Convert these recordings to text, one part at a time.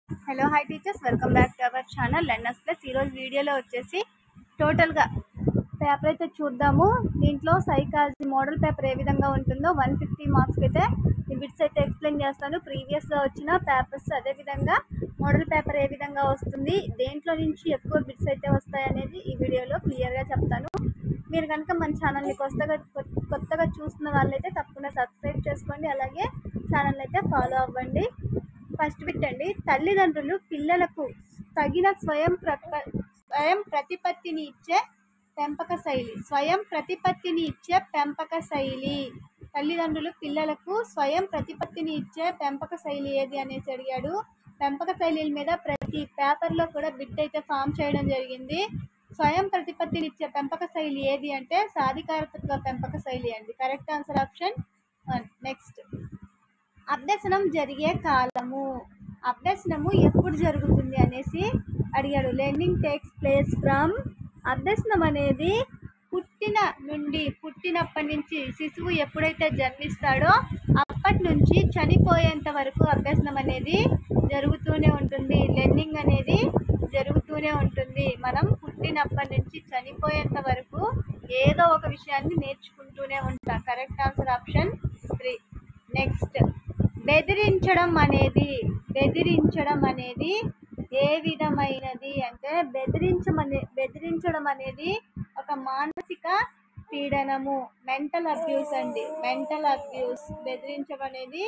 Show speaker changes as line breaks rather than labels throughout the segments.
Hello hi teachers, welcome back to our channel learners plus. ఈరోజు వీడియోలో వచ్చేసి టోటల్గా పేపర్ అయితే చూద్దాము. దీంట్లో సైకాలజీ మోడల్ పేపర్ ఏ విధంగా ఉంటుందో 150 మార్క్స్ అయితే ఈ బిట్స్ అయితే ఎక్స్ప్లెయిన్ చేస్తాను. ప్రీవియస్గా వచ్చిన పేపర్స్ అదేవిధంగా మోడల్ పేపర్ ఏ విధంగా వస్తుంది, దేంట్లో నుంచి ఎక్కువ బిట్స్ అయితే వస్తాయి అనేది ఈ వీడియోలో క్లియర్గా చెప్తాను. మీరు కనుక మన ఛానల్ని కొత్తగా చూస్తున్న వాళ్ళైతే తప్పకుండా సబ్స్క్రైబ్ చేసుకోండి, అలాగే ఛానల్ అయితే ఫాలో అవ్వండి. ఫస్ట్ బిట్ అండి, తల్లిదండ్రులు పిల్లలకు తగిన స్వయం ప్రతిపత్తిని ఇచ్చే పెంపక శైలి. తల్లిదండ్రులు పిల్లలకు స్వయం ప్రతిపత్తిని ఇచ్చే పెంపక శైలి ఏది అనేసి అడిగాడు. పెంపక శైలిల మీద ప్రతి పేపర్లో కూడా బిట్ అయితే ఫామ్ చేయడం జరిగింది. స్వయం ప్రతిపత్తిని ఇచ్చే పెంపక శైలి ఏది అంటే సాధికారతత్వ పెంపక శైలి అండి. Correct answer option 1. నెక్స్ట్, అభ్యసనం జరిగే కాలము. అభ్యసనము ఎప్పుడు జరుగుతుంది అనేసి అడిగాడు. Learning takes place from. అభ్యసనం అనేది పుట్టినప్పటి నుంచి శిశువు ఎప్పుడైతే జన్మిస్తాడో అప్పటి నుంచి చనిపోయేంత వరకు అభ్యసనం అనేది జరుగుతూనే ఉంటుంది. లెర్నింగ్ అనేది జరుగుతూనే ఉంటుంది. మనం పుట్టినప్పటి నుంచి చనిపోయేంత వరకు ఏదో ఒక విషయాన్ని నేర్చుకుంటూనే ఉంటాం. Correct answer option 3. నెక్స్ట్, బెదిరించడం అనేది ఏ విధమైనది అంటే బెదిరించడం అనేది ఒక మానసిక పీడనము, మెంటల్ అబ్యూస్ అండి. బెదిరించడం అనేది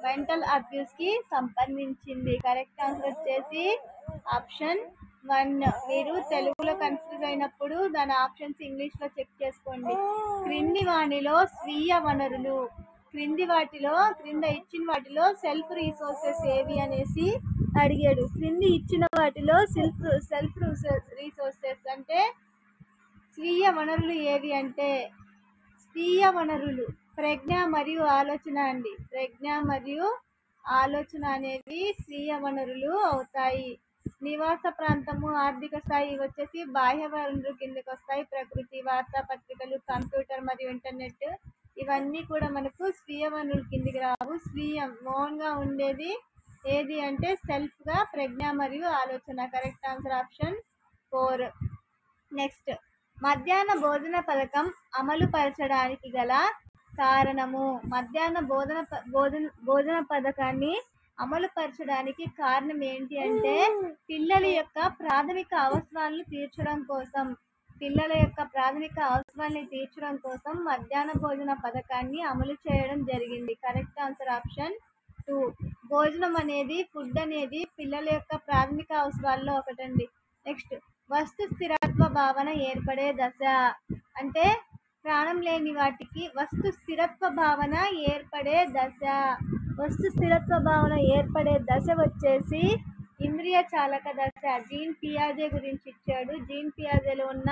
మెంటల్ అబ్యూస్ కి సంబంధించింది. కరెక్ట్ ఆన్సర్ వచ్చేసి ఆప్షన్ 1. మీరు తెలుగులో కన్ఫ్యూజ్ అయినప్పుడు దాని ఆప్షన్స్ ఇంగ్లీష్ లో చెక్ చేసుకోండి. క్రింది ఇచ్చిన వాటిలో సెల్ఫ్ రీసోర్సెస్ ఏవి అనేసి అడిగాడు. క్రింది ఇచ్చిన వాటిలో సెల్ఫ్ రీసోర్సెస్ అంటే స్వీయ వనరులు ఏవి అంటే ప్రజ్ఞ మరియు ఆలోచన అండి. ప్రజ్ఞ మరియు ఆలోచన అనేవి స్వీయ వనరులు అవుతాయి. నివాస ప్రాంతము, ఆర్థిక స్థాయి వచ్చేసి బాహ్య వనరులు కిందకి వస్తాయి. ప్రకృతి, వార్తాపత్రికలు, కంప్యూటర్ మరియు ఇంటర్నెట్ ఇవన్నీ కూడా మనకు స్వీయ వనరుల కిందికి రావు. స్వీయం ఓన్ గా ఉండేది ఏది అంటే సెల్ఫ్ గా ప్రజ్ఞ మరియు ఆలోచన. Correct answer option 4. నెక్స్ట్, మధ్యాహ్న భోజన పథకం అమలు పరచడానికి గల కారణము. మధ్యాహ్న భోజన పథకాన్ని అమలు పరచడానికి కారణం ఏంటి అంటే పిల్లల యొక్క ప్రాథమిక అవసరాలను తీర్చడం కోసం మధ్యాహ్న భోజన పథకాన్ని అమలు చేయడం జరిగింది. Correct answer option 2. భోజనం అనేది ఫుడ్ అనేది పిల్లల యొక్క ప్రాథమిక అవసరాల్లో ఒకటండి. నెక్స్ట్, వస్తు స్థిరత్వ భావన ఏర్పడే దశ అంటే ప్రాణం లేని వాటికి వస్తు స్థిరత్వ భావన ఏర్పడే దశ వచ్చేసి ఇంద్రియ చాలక దశ. జీన్ పియాజే గురించి ఇచ్చాడు. జీన్ పియాజేలో ఉన్న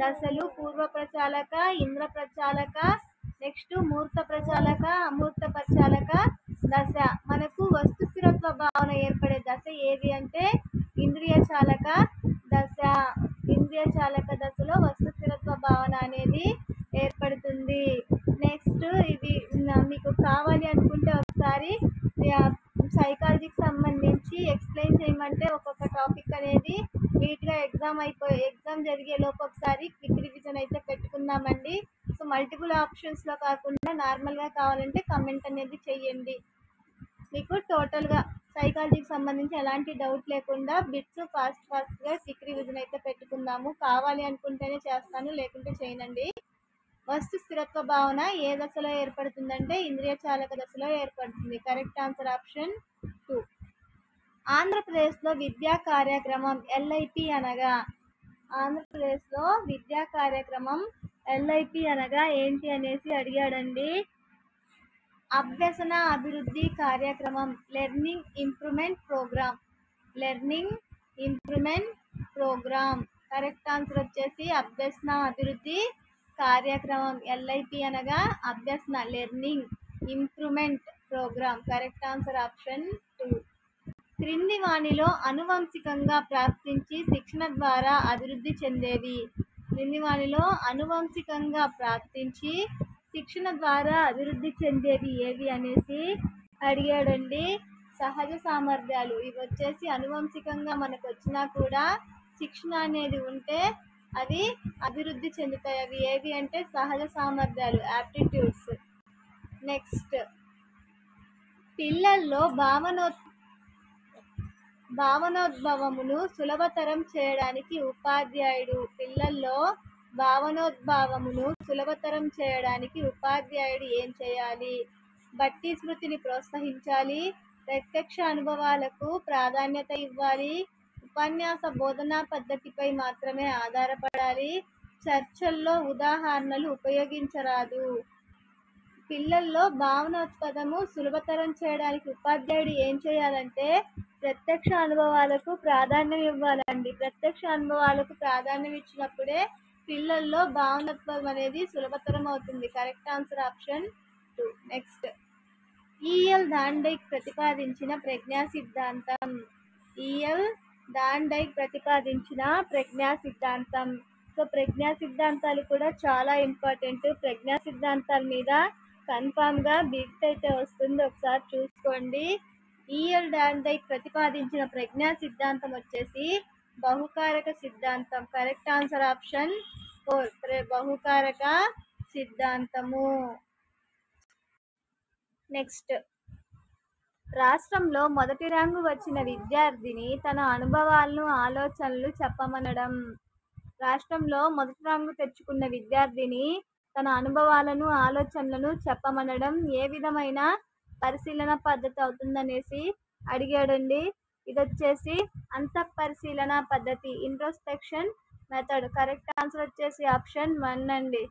దశలు పూర్వ ప్రచాలక, ఇంద్ర ప్రచాలక, నెక్స్ట్ మూర్త ప్రచాలక, అమూర్త ప్రచాలక దశ. మనకు వస్తు స్థిరత్వ భావన ఏర్పడే దశ ఏది అంటే ఇంద్రియ చాలక దశలో వస్తు స్థిరత్వ భావన అనేది ఏర్పడుతుంది. నెక్స్ట్, ఇది మీకు కావాలి అనుకుంటే ఒకసారి సైకాలజీకి సంబంధించి ఎక్స్ప్లెయిన్ చేయమంటే ఒక్కొక్క టాపిక్ అనేది నీట్గా ఎగ్జామ్ జరిగే లోపు ఒకసారి క్విక్ రివిజన్ అయితే పెట్టుకుందామండి. సో మల్టిపుల్ ఆప్షన్స్లో కాకుండా నార్మల్గా కావాలంటే కమెంట్ అనేది చెయ్యండి. మీకు టోటల్గా సైకాలజీకి సంబంధించి ఎలాంటి డౌట్ లేకుండా బిట్స్ ఫాస్ట్గా క్విక్ రివిజన్ అయితే పెట్టుకుందాము. కావాలి అనుకుంటేనే చేస్తాను, లేకుంటే చేయనండి. వస్తు స్థిరత్వ భావన ఏ దశలో ఏర్పడుతుందంటే ఇంద్రియ చాలక దశలో ఏర్పడుతుంది. Correct answer option 2. ఆంధ్రప్రదేశ్లో విద్యా కార్యక్రమం LIP అనగా ఏంటి అనేసి అడిగాడండి. అభ్యసన అభివృద్ధి కార్యక్రమం, learning improvement programme. Correct answer వచ్చేసి అభ్యసన అభివృద్ధి కార్యక్రమం. LIP అనగా అభ్యసన learning improvement programme. Correct answer option 2. క్రింది వానిలో అనువంశికంగా ప్రాప్తించి శిక్షణ ద్వారా అభివృద్ధి చెందేవి ఏవి అనేసి అడిగాడండి. సహజ సామర్థ్యాలు ఇవి వచ్చేసి అనువంశికంగా మనకు వచ్చినా కూడా శిక్షణ అనేది ఉంటే అవి అభివృద్ధి చెందుతాయి. అవి ఏవి అంటే సహజ సామర్థ్యాలు, యాప్టిట్యూడ్స్. నెక్స్ట్, పిల్లల్లో భావనోద్భవమును సులభతరం చేయడానికి ఉపాధ్యాయుడు ఏం చేయాలి? బట్టి స్మృతిని ప్రోత్సహించాలి, ప్రత్యక్ష అనుభవాలకు ప్రాధాన్యత ఇవ్వాలి, ఉపన్యాస బోధనా పద్ధతిపై మాత్రమే ఆధారపడాలి, చర్చల్లో ఉదాహరణలు ఉపయోగించరాదు. పిల్లల్లో భావనోత్పదము సులభతరం చేయడానికి ఉపాధ్యాయుడు ఏం చేయాలంటే ప్రత్యక్ష అనుభవాలకు ప్రాధాన్యం ఇవ్వాలండి. ప్రత్యక్ష అనుభవాలకు ప్రాధాన్యం ఇచ్చినప్పుడే పిల్లల్లో భావనోత్పదం అనేది సులభతరం అవుతుంది. Correct answer option 2. Next, EL Thorndike ప్రతిపాదించిన ప్రజ్ఞా సిద్ధాంతం. సో ప్రజ్ఞా సిద్ధాంతాలు కూడా చాలా ఇంపార్టెంట్. ప్రజ్ఞా సిద్ధాంతాల మీద కన్ఫామ్గా బిట్ అయితే వస్తుంది, ఒకసారి చూసుకోండి. ఈఎల్ థాండైక్ ప్రతిపాదించిన ప్రజ్ఞా సిద్ధాంతం వచ్చేసి బహుకారక సిద్ధాంతం. కరెక్ట్ ఆన్సర్ ఆప్షన్ 4, బహుకారక సిద్ధాంతము. నెక్స్ట్, రాష్ట్రంలో మొదటి ర్యాంకు వచ్చిన విద్యార్థిని తన అనుభవాలను, ఆలోచనలు చెప్పమనడం. రాష్ట్రంలో మొదటి ర్యాంకు తెచ్చుకున్న విద్యార్థిని తన అనుభవాలను, ఆలోచనలను చెప్పమనడం ఏ విధమైన పరిశీలన పద్ధతి అవుతుందనేసి అడిగాడండి. ఇది వచ్చేసి అంతఃపరిశీలన పద్ధతి, ఇంట్రోస్పెక్షన్ మెథడ్. కరెక్ట్ ఆన్సర్ వచ్చేసి ఆప్షన్ 1 అండి.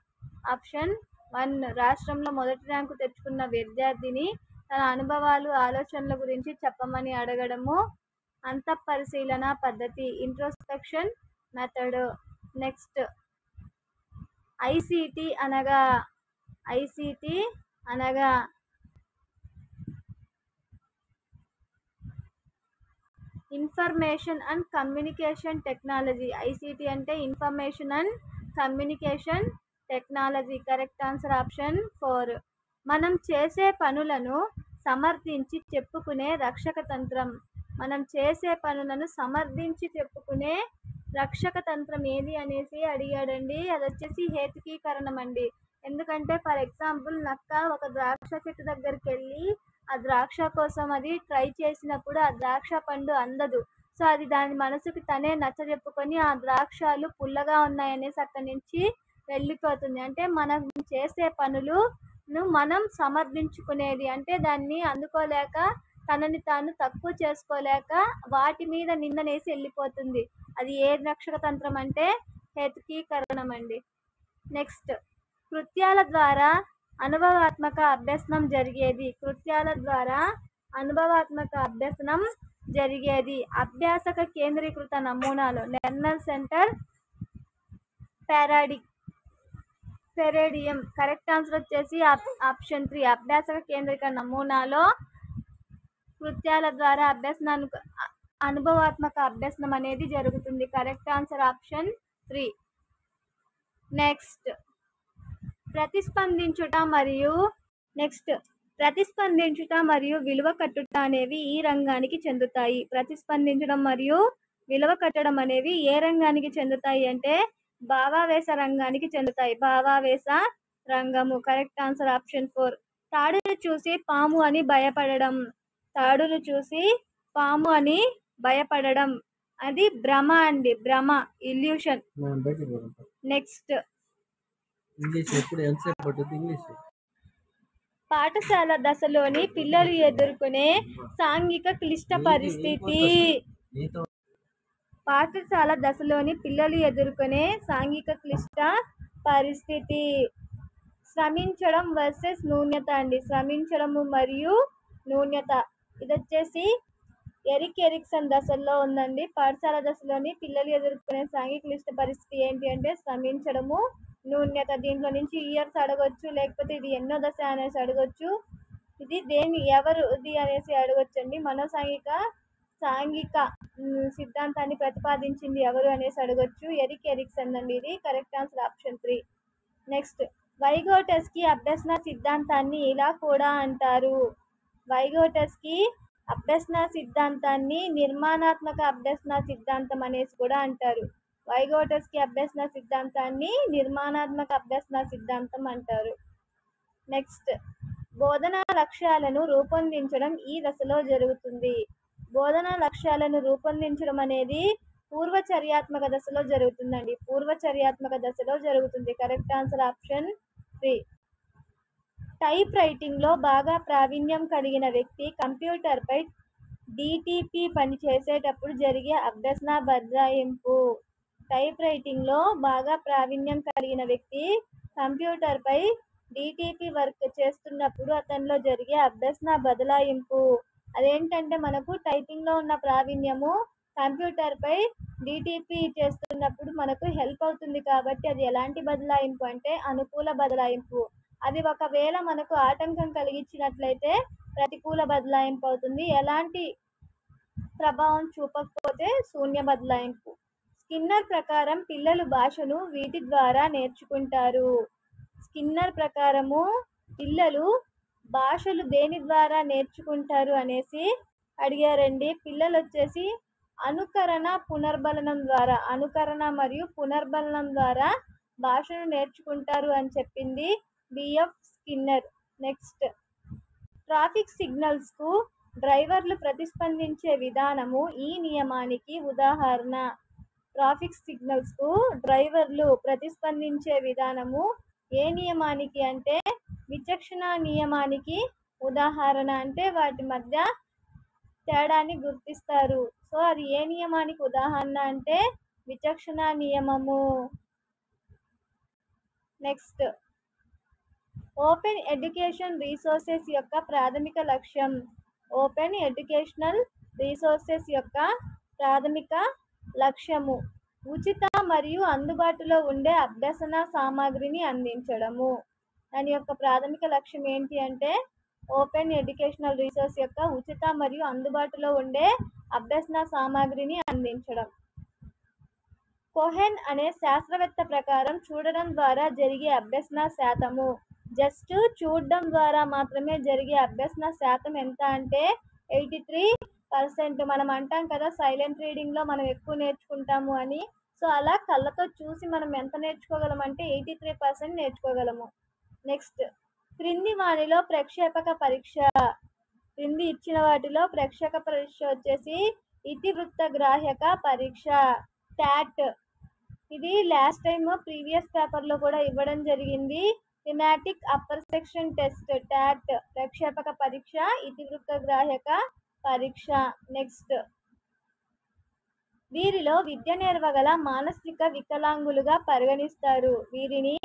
ఆప్షన్ 1, రాష్ట్రంలో మొదటి ర్యాంకు తెచ్చుకున్న విద్యార్థిని తన అనుభవాలు, ఆలోచనల గురించి చెప్పమని అడగడము అంతఃపరిశీలన పద్ధతి, ఇంట్రోస్పెక్షన్ మెథడ్. నెక్స్ట్, ఐసిటి అనగా information and communication technology. ICT అంటే information and communication technology. Correct answer option 4. మనం చేసే పనులను సమర్థించి చెప్పుకునే రక్షక తంత్రం ఏది అనేసి అడిగాడండి. అది వచ్చేసి హేతుకీకరణం అండి. ఎందుకంటే ఫర్ ఎగ్జాంపుల్, నక్క ఒక ద్రాక్ష చెట్టు దగ్గరికి వెళ్ళి ఆ ద్రాక్ష కోసం అది ట్రై చేసినప్పుడు ఆ ద్రాక్ష పండు అందదు. సో అది దాని మనసుకి తనే నచ్చజెప్పుకొని ఆ ద్రాక్షలు పుల్లగా ఉన్నాయనేసి అక్కడి నుంచి వెళ్ళిపోతుంది. అంటే మనం చేసే పనులను మనం సమర్థించుకునేది, అంటే దాన్ని అందుకోలేక తనని తాను తక్కువ చేసుకోలేక వాటి మీద నిందనేసి వెళ్ళిపోతుంది. అది ఏ రక్షక తంత్రం అంటే హేతుకీకరణం అండి. నెక్స్ట్, కృత్యాల ద్వారా అనుభవాత్మక అభ్యసనం జరిగేది. అభ్యాసక కేంద్రీకృత నమూనాలో లెర్నర్ సెంటర్ పెరేడియం. కరెక్ట్ ఆన్సర్ వచ్చేసి ఆప్షన్ 3, అభ్యాసక కేంద్రీకృత నమూనాలో కృత్యాల ద్వారా అనుభవాత్మక అభ్యసనం అనేది జరుగుతుంది. Correct answer option 3. నెక్స్ట్, ప్రతిస్పందించుట మరియు విలువ కట్టుట అనేవి ఈ రంగానికి చెందుతాయి. ప్రతిస్పందించడం మరియు విలువ కట్టడం అనేవి ఏ రంగానికి చెందుతాయి అంటే భావావేశ రంగానికి చెందుతాయి. భావావేశ రంగము. Correct answer option 4. తాడును చూసి పాము అని భయపడడం అది భ్రమ అండి. భ్రమ, ఇల్యూషన్. నెక్స్ట్, పాఠశాల దశలోని పిల్లలు ఎదుర్కొనే సాంఘిక క్లిష్ట పరిస్థితి. శ్రమించడం వర్సెస్ న్యూన్యత అండి. శ్రమించడము మరియు న్యూన్యత. ఇది వచ్చేసి ఎరిక్ ఎరిక్సన్ దశల్లో ఉందండి. పాఠశాల దశలోని పిల్లలు ఎదుర్కొనే సాంఘిక క్లిష్ట పరిస్థితి ఏంటి అంటే శ్రమించడము, న్యూన్యత. దీంట్లో నుంచి ఇయర్స్ అడగొచ్చు, లేకపోతే ఇది ఎన్నో దశ అనేసి అడగొచ్చు, ఇది ఎవరుది అనేసి అడగొచ్చండి. సాంఘిక సిద్ధాంతాన్ని ప్రతిపాదించింది ఎవరు అనేసి అడగొచ్చు. ఎరిక్ ఎరిక్సన్ అండి ఇది. Correct answer option 3. నెక్స్ట్, వైగోటస్కీ అభ్యసన సిద్ధాంతాన్ని ఇలా కూడా అంటారు. వైగోటస్కీ అభ్యసన సిద్ధాంతాన్ని నిర్మాణాత్మక అభ్యసన సిద్ధాంతం అనేసి కూడా అంటారు. వైగోటస్కి అభ్యసన సిద్ధాంతాన్ని నిర్మాణాత్మక అభ్యసన సిద్ధాంతం అంటారు. నెక్స్ట్, బోధనా లక్ష్యాలను రూపొందించడం ఈ దశలో జరుగుతుంది. బోధనా లక్ష్యాలను రూపొందించడం అనేది పూర్వచర్యాత్మక దశలో జరుగుతుందండి. పూర్వచర్యాత్మక దశలో జరుగుతుంది. Correct answer option 3. టైప్ రైటింగ్లో బాగా ప్రావీణ్యం కలిగిన వ్యక్తి కంప్యూటర్పై డిటిపి పని చేసేటప్పుడు జరిగే అభ్యసన బదలాయింపు. టైప్ రైటింగ్లో బాగా ప్రావీణ్యం కలిగిన వ్యక్తి కంప్యూటర్పై డిటిపి వర్క్ చేస్తున్నప్పుడు అతనిలో జరిగే అభ్యసన బదలాయింపు. అదేంటంటే మనకు టైపింగ్లో ఉన్న ప్రావీణ్యము కంప్యూటర్పై డిటిపి చేస్తున్నప్పుడు మనకు హెల్ప్ అవుతుంది కాబట్టి అది ఎలాంటి బదలాయింపు అంటే అనుకూల బదలాయింపు. అది ఒకవేళ మనకు ఆటంకం కలిగించినట్లయితే ప్రతికూల బదలాయింపు అవుతుంది. ఎలాంటి ప్రభావం చూపకపోతే శూన్య బదలాయింపు. స్కిన్నర్ ప్రకారం పిల్లలు భాషను వీటి ద్వారా నేర్చుకుంటారు. స్కిన్నర్ ప్రకారము పిల్లలు భాషలు దేని ద్వారా నేర్చుకుంటారు అనేసి అడిగారండి. పిల్లలు వచ్చేసి అనుకరణ పునర్బలనం ద్వారా, అనుకరణ మరియు పునర్బలనం ద్వారా భాషను నేర్చుకుంటారు అని చెప్పింది బిఎఫ్ స్కిన్నర్. నెక్స్ట్, ట్రాఫిక్ సిగ్నల్స్కు డ్రైవర్లు ప్రతిస్పందించే విధానము ఈ నియమానికి ఉదాహరణ. ట్రాఫిక్ సిగ్నల్స్కు డ్రైవర్లు ప్రతిస్పందించే విధానము ఏ నియమానికి అంటే విచక్షణ నియమానికి ఉదాహరణ. అంటే వాటి మధ్య తేడాన్ని గుర్తిస్తారు. సో అది ఏ నియమానికి ఉదాహరణ అంటే విచక్షణ నియమము. నెక్స్ట్, ఓపెన్ ఎడ్యుకేషన్ రీసోర్సెస్ యొక్క ప్రాథమిక లక్ష్యం. ఓపెన్ ఎడ్యుకేషనల్ రీసోర్సెస్ యొక్క ప్రాథమిక లక్ష్యము ఉచిత మరియు అందుబాటులో ఉండే అభ్యసన సామాగ్రిని అందించడము. దాని యొక్క ప్రాథమిక లక్ష్యం ఏంటి అంటే ఓపెన్ ఎడ్యుకేషనల్ రీసోర్స్ యొక్క ఉచిత మరియు అందుబాటులో ఉండే అభ్యసన సామాగ్రిని అందించడం. కోహెన్ అనే శాస్త్రవేత్త ప్రకారం చూడడం ద్వారా జరిగే అభ్యసన శాతము. జస్ట్ చూడడం ద్వారా మాత్రమే జరిగే అభ్యసన శాతం ఎంత అంటే 83%. మనం అంటాం కదా సైలెంట్ రీడింగ్లో మనం ఎక్కువ నేర్చుకుంటాము అని. సో అలా కళ్ళతో చూసి మనం ఎంత నేర్చుకోగలం అంటే 83% నేర్చుకోగలము. నెక్స్ట్, క్రింది వాటిలో ప్రక్షేపక పరీక్ష. క్రింది ఇచ్చిన వాటిలో ప్రక్షేపక పరీక్ష వచ్చేసి ఇతివృత్త గ్రాహ్యక పరీక్ష, టాట్. ఇది లాస్ట్ టైం ప్రీవియస్ పేపర్లో కూడా ఇవ్వడం జరిగింది. Thematic apperception test, TAT ప్రక్షేపక పరీక్ష, ఇతివృత్త గ్రాహ్యక పరీక్ష. నెక్స్ట్, వీరిలో విద్య నేర్పగల మానసిక వికలాంగులుగా పరిగణిస్తారు. వీరిని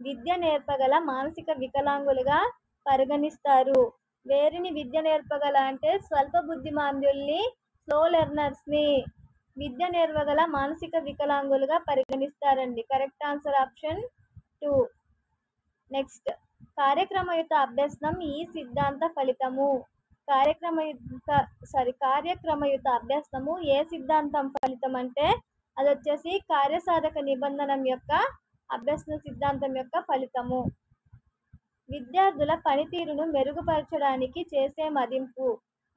విద్య నేర్పగల మానసిక వికలాంగులుగా పరిగణిస్తారు. వేరిని విద్య నేర్పగల అంటే స్వల్ప బుద్ధిమాంద్యుల్ని, స్లో లెర్నర్స్ని విద్య నేర్పగల మానసిక వికలాంగులుగా పరిగణిస్తారండి. Correct answer option 2. నెక్స్ట్, కార్యక్రమయుత అభ్యసనం ఈ సిద్ధాంత ఫలితము. కార్యక్రమయుత అభ్యసనము ఏ సిద్ధాంతం ఫలితం అంటే అది వచ్చేసి కార్యసాధక నిబంధనం యొక్క అభ్యసన సిద్ధాంతం యొక్క ఫలితము. విద్యార్థుల పనితీరును మెరుగుపరచడానికి చేసే మదింపు.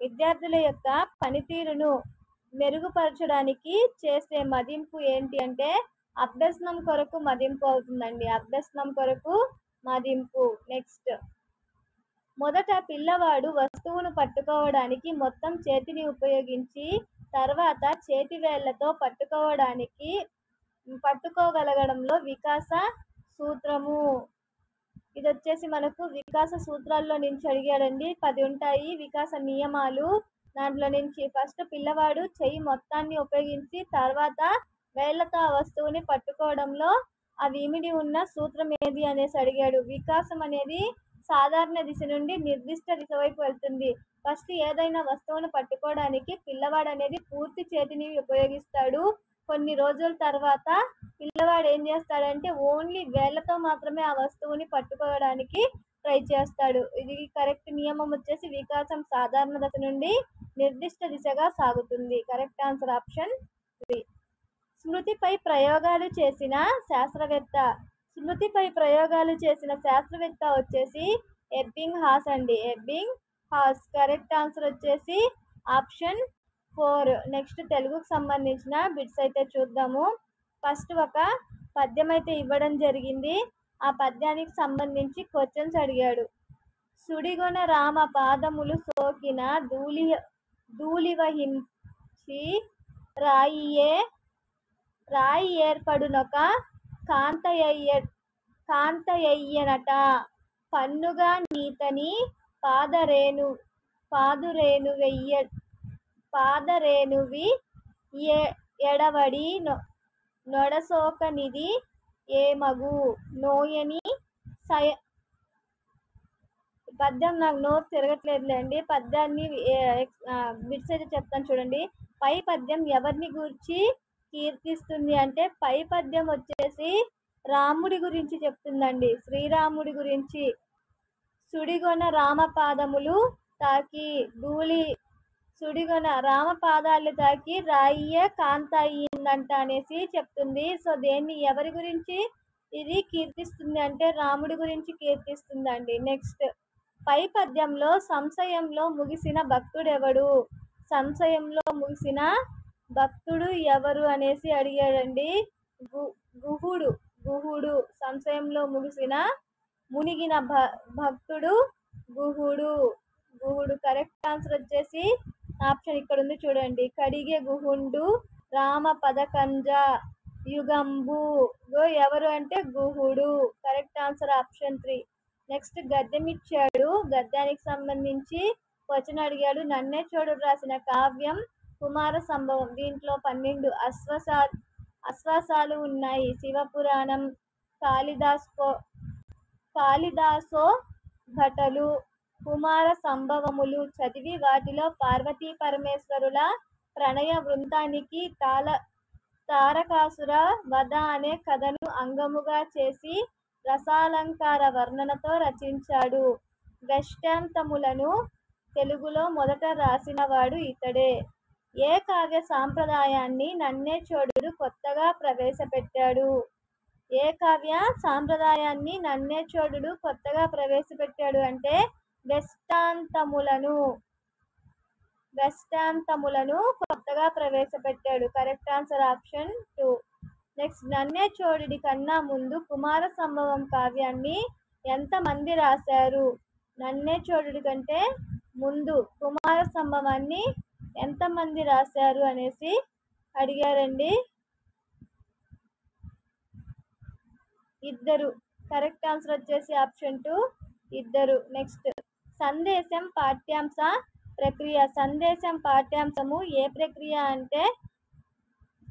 విద్యార్థుల యొక్క పనితీరును మెరుగుపరచడానికి చేసే మదింపు ఏంటి అంటే అభ్యసనం కొరకు మదింపు అవుతుందండి. అభ్యసనం కొరకు మదింపు. నెక్స్ట్, మొదట పిల్లవాడు వస్తువును పట్టుకోవడానికి మొత్తం చేతిని ఉపయోగించి తర్వాత చేతి వేళ్లతో పట్టుకోగలగడంలో వికాస సూత్రము. ఇది వచ్చేసి మనకు వికాస సూత్రాల్లో నుంచి అడిగాడండి. 10 ఉంటాయి వికాస నియమాలు. దాంట్లో నుంచి ఫస్ట్ పిల్లవాడు చెయ్యి మొత్తాన్ని ఉపయోగించి తర్వాత వేళ్లతో ఆ వస్తువుని పట్టుకోవడంలో అవి ఇమిడి ఉన్న సూత్రం ఏది అనేసి అడిగాడు. వికాసం అనేది సాధారణ దిశ నుండి నిర్దిష్ట దిశ వైపు వెళ్తుంది. ఫస్ట్ ఏదైనా వస్తువును పట్టుకోవడానికి పిల్లవాడు అనేది పూర్తి చేతిని ఉపయోగిస్తాడు. కొన్ని రోజుల తర్వాత పిల్లవాడు ఏం చేస్తాడంటే ఓన్లీ వేళ్లతో మాత్రమే ఆ వస్తువుని పట్టుకోవడానికి ట్రై చేస్తాడు. ఇది కరెక్ట్ నియమం వచ్చేసి వికాసం సాధారణ దశ నుండి నిర్దిష్ట దిశగా సాగుతుంది. Correct answer option 3. స్మృతిపై ప్రయోగాలు చేసిన శాస్త్రవేత్త. స్మృతిపై ప్రయోగాలు చేసిన శాస్త్రవేత్త వచ్చేసి ఎబ్బింగ్ హాస్ అండి. ఎబ్బింగ్ హాస్. కరెక్ట్ ఆన్సర్ వచ్చేసి ఆప్షన్ 4. నెక్స్ట్ తెలుగుకు సంబంధించిన బిట్స్ అయితే చూద్దాము. ఫస్ట్ ఒక పద్యం అయితే ఇవ్వడం జరిగింది. ఆ పద్యానికి సంబంధించి క్వశ్చన్స్ అడిగాడు. సుడిగొన రామ పాదములు సోకిన ధూళివహించి రాయి ఏర్పడునొక కాంతయ్యనట పన్నుగా నీతని పాదరేణువి ఎడవడి నొడసోకనిది ఏమగు నోయని పద్యం నాకు నోరు తిరగట్లేదులేండి. పద్యాన్ని బిట్స్ అయితే చెప్తాను చూడండి. పై పద్యం ఎవరిని గురించి కీర్తిస్తుంది అంటే పై పద్యం వచ్చేసి రాముడి గురించి చెప్తుందండి, శ్రీరాముడి గురించి. సుడిగొన రామపాదములు తాకి సుడిగొన రామపాదాలు తాకి రాయియే కాంత అయ్యిందంట అనేసి చెప్తుంది. సో దేన్ని ఎవరి గురించి ఇది కీర్తిస్తుంది అంటే రాముడి గురించి కీర్తిస్తుందండి. నెక్స్ట్ పై పద్యంలో సంశయంలో ముగిసిన భక్తుడెవడు? సంశయంలో ముగిసిన భక్తుడు ఎవరు అనేసి అడిగాడండి. గుహుడు. సంశయంలో మునిగిన భక్తుడు గుహుడు. కరెక్ట్ ఆన్సర్ వచ్చేసి ఆప్షన్ ఇక్కడ ఉంది చూడండి. కడిగే గుహుండు రామ పదకంజ యుగంబు. ఎవరు అంటే గుహుడు. Correct answer option 3. నెక్స్ట్ గద్యం ఇచ్చాడు. గద్యానికి సంబంధించి క్వశ్చన్ అడిగాడు. నన్నేచోడు రాసిన కావ్యం కుమార సంభవం. దీంట్లో 12 అశ్వాసాలు ఉన్నాయి. శివపురాణం, కాళిదాసో భటలు కుమార సంభవములు చదివి వాటిలో పార్వతీ పరమేశ్వరుల ప్రణయ వృంతానికి తారకాసుర వధ అనే కథను అంగముగా చేసి రసాలంకార వర్ణనతో రచించాడు. వేష్టాంతములను తెలుగులో మొదట రాసినవాడు ఇతడే. ఏ కావ్య సాంప్రదాయాన్ని నన్నేచోడుడు కొత్తగా ప్రవేశపెట్టాడు? ఏ కావ్య సాంప్రదాయాన్ని నన్నేచోడుడు కొత్తగా ప్రవేశపెట్టాడు అంటే వేష్టాంతములను కొత్తగా ప్రవేశపెట్టాడు. Correct answer option 2. నెక్స్ట్ నన్నేచోడుడి కన్నా ముందు కుమార సంభవం కావ్యాన్ని ఎంతమంది రాశారు? నన్నేచోడుడి కంటే ముందు కుమార సంభవాన్ని ఎంతమంది రాశారు అనేసి అడిగారండి. 2. కరెక్ట్ ఆన్సర్ వచ్చేసి ఆప్షన్ 2, 2. నెక్స్ట్ సందేశం పాఠ్యాంశ ప్రక్రియ. సందేశం పాఠ్యాంశము ఏ ప్రక్రియ అంటే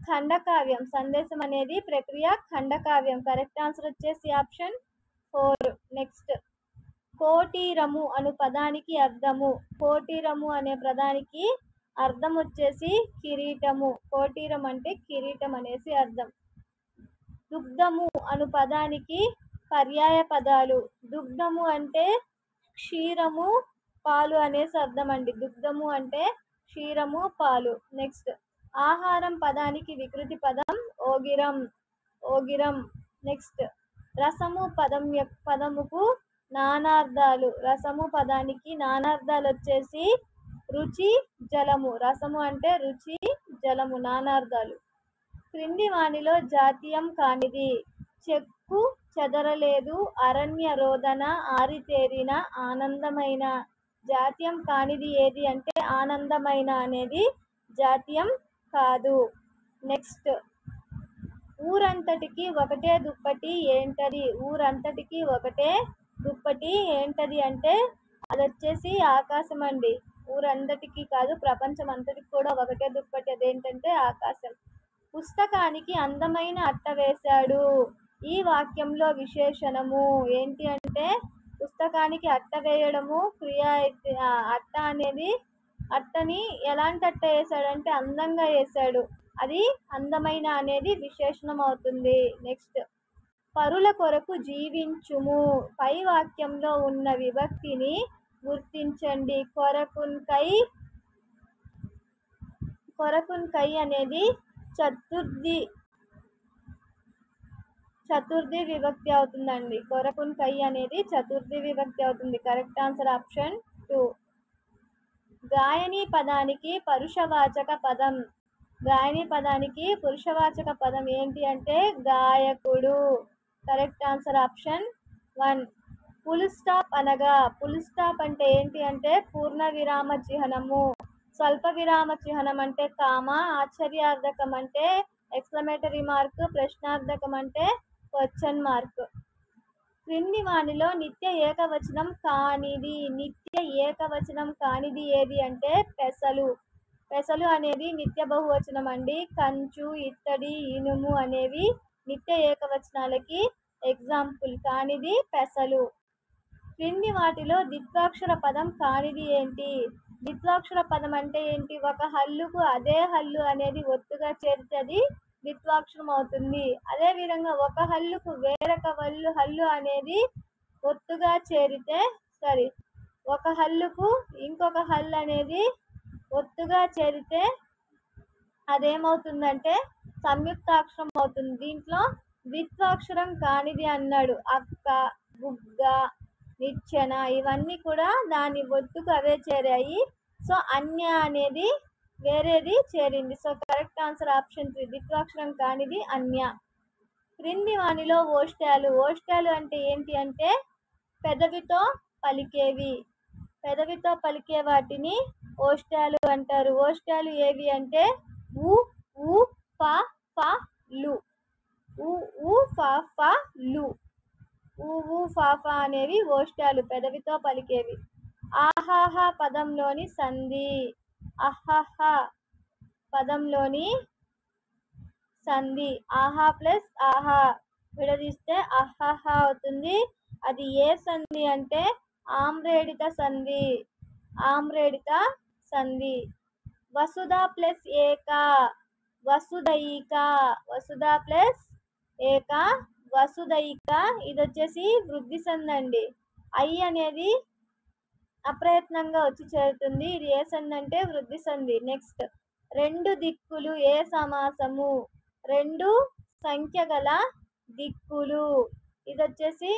ఖండకావ్యం. సందేశం అనేది ప్రక్రియ ఖండకావ్యం. కరెక్ట్ ఆన్సర్ వచ్చేసి ఆప్షన్ 4. నెక్స్ట్ కోటీరము అను పదానికి అర్థము. కోటీరము అనే పదానికి అర్థం వచ్చేసి కిరీటము. కోటీరం అంటే కిరీటం అనేసి అర్థం. దుగ్ధము అను పదానికి పర్యాయ పదాలు. దుగ్ధము అంటే క్షీరము, పాలు అనేసి అర్థం అండి. దుగ్ధము అంటే క్షీరము, పాలు. నెక్స్ట్ ఆహారం పదానికి వికృతి పదం ఓగిరం. నెక్స్ట్ రసము పదముకు నానార్థాలు. రసము పదానికి నానార్థాలు వచ్చేసి రుచి, జలము. రసము అంటే రుచి, జలము నానార్థాలు. క్రింది వానిలో జాతీయం కానిది. చెక్కు చెదరలేదు, అరణ్య రోదన, ఆరితేరిన, ఆనందమైన. జాతీయం కానిది ఏది అంటే ఆనందమైన అనేది జాతీయం కాదు. నెక్స్ట్ ఊరంతటికి ఒకటే దుప్పటి ఏంటది? ఊరంతటికి ఒకటే దుప్పటి ఏంటది అంటే అది వచ్చేసి ఆకాశం అండి. ఊరంతటికి కాదు, ప్రపంచం అంతటికి కూడా ఒకటే దుప్పటి. అదేంటంటే ఆకాశం. పుస్తకానికి అందమైన అట్ట వేశాడు. ఈ వాక్యంలో విశేషణము ఏంటి అంటే పుస్తకానికి అట్ట వేయడము క్రియ. అట్ట అనేది అట్టని ఎలాంటి అట్ట వేశాడంటే అందంగా వేశాడు. అది అందమైన అనేది విశేషణం అవుతుంది. నెక్స్ట్ పరుల కొరకు జీవించుము. పై వాక్యంలో ఉన్న విభక్తిని గుర్తించండి. కొరకున్కై అనేది చతుర్థి విభక్తి అవుతుందండి. కొరకున్కై అనేది చతుర్థి విభక్తి అవుతుంది. Correct answer option 2. గాయని పదానికి పురుషవాచక పదం. గాయని పదానికి పురుషవాచక పదం ఏంటి అంటే గాయకుడు. Correct answer option 1. Full stop అనగా, ఫుల్ స్టాప్ అంటే ఏంటి అంటే పూర్ణ విరామ చిహ్నము. స్వల్ప విరామ చిహ్నం అంటే కామ, ఆశ్చర్యార్థకం అంటే ఎక్స్క్లమేటరీ మార్క్, ప్రశ్నార్థకం అంటే క్వశ్చన్ మార్క్. క్రింది వానిలో నిత్య ఏకవచనం కానిది. నిత్య ఏకవచనం కానిది ఏది అంటే పెసలు. పెసలు అనేది నిత్య బహువచనం అండి. కంచు, ఇత్తడి, ఇనుము అనేవి నిత్య ఏకవచనాలకి ఎగ్జాంపుల్. కానిది పెసలు. క్రింది వాటిలో ద్విత్వాక్షర పదం కానిది ఏంటి? ద్విత్వాక్షర పదం అంటే ఏంటి? ఒక హల్లుకు అదే హల్లు అనేది ఒత్తుగా చేరితే అది ద్విత్వాక్షరం అవుతుంది. అదే విధంగా ఒక హల్లుకు వేరొక హల్లు అనేది ఒత్తుగా చేరితే ఒక హల్లుకు ఇంకొక హల్లు అనేది ఒత్తుగా చేరితే అదేమవుతుందంటే సంయుక్తాక్షరం అవుతుంది. దీంట్లో ద్విత్వాక్షరం కానిది అన్నాడు. అక్క, బుగ్గ, నిచ్చెన ఇవన్నీ కూడా దాని ఒత్తుకు అవే చేరాయి. సో అన్య అనేది వేరేది చేరింది. So correct answer option 3. ద్విత్వాక్షరం కానిది అన్య. క్రింది వానిలో ఓష్ట్యాలు. ఓష్ట్యాలు అంటే ఏంటి అంటే పెదవితో పలికేవి. పెదవితో పలికే వాటిని ఓష్ట్యాలు అంటారు. ఓష్ట్యాలు ఏవి అంటే ఉ, ఊ, ఫ, ఫ, లు. ఉ, ఊ, ఫ, ఫ, లు. ఊ, ఊ, ఫ, ఫ అనేవి ఓష్ట్యాలు, పెదవితో పలికేవి. ఆహాహ పదంలోని సంధి. అహహ పదంలోని సంధి. ఆహా ప్లస్ ఆహా విడదీస్తే అహహ అవుతుంది. అది ఏ సంధి అంటే ఆమ్రేడిత సంధి. ఆమ్రేడిత సంధి. వసుధ ప్లస్ ఏక వసుదైక. వసుధ ప్లస్ ఏక వసుదైక. ఇది వచ్చేసి వృద్ధి సంధి అండి. ఐ అనేది అప్రయత్నంగా వచ్చి చేరుతుంది. ఇది ఏ సంధి అంటే వృద్ధి సంధి. నెక్స్ట్, రెండు దిక్కులు ఏ సమాసము? రెండు సంఖ్య గల దిక్కులు. ఇది వచ్చేసి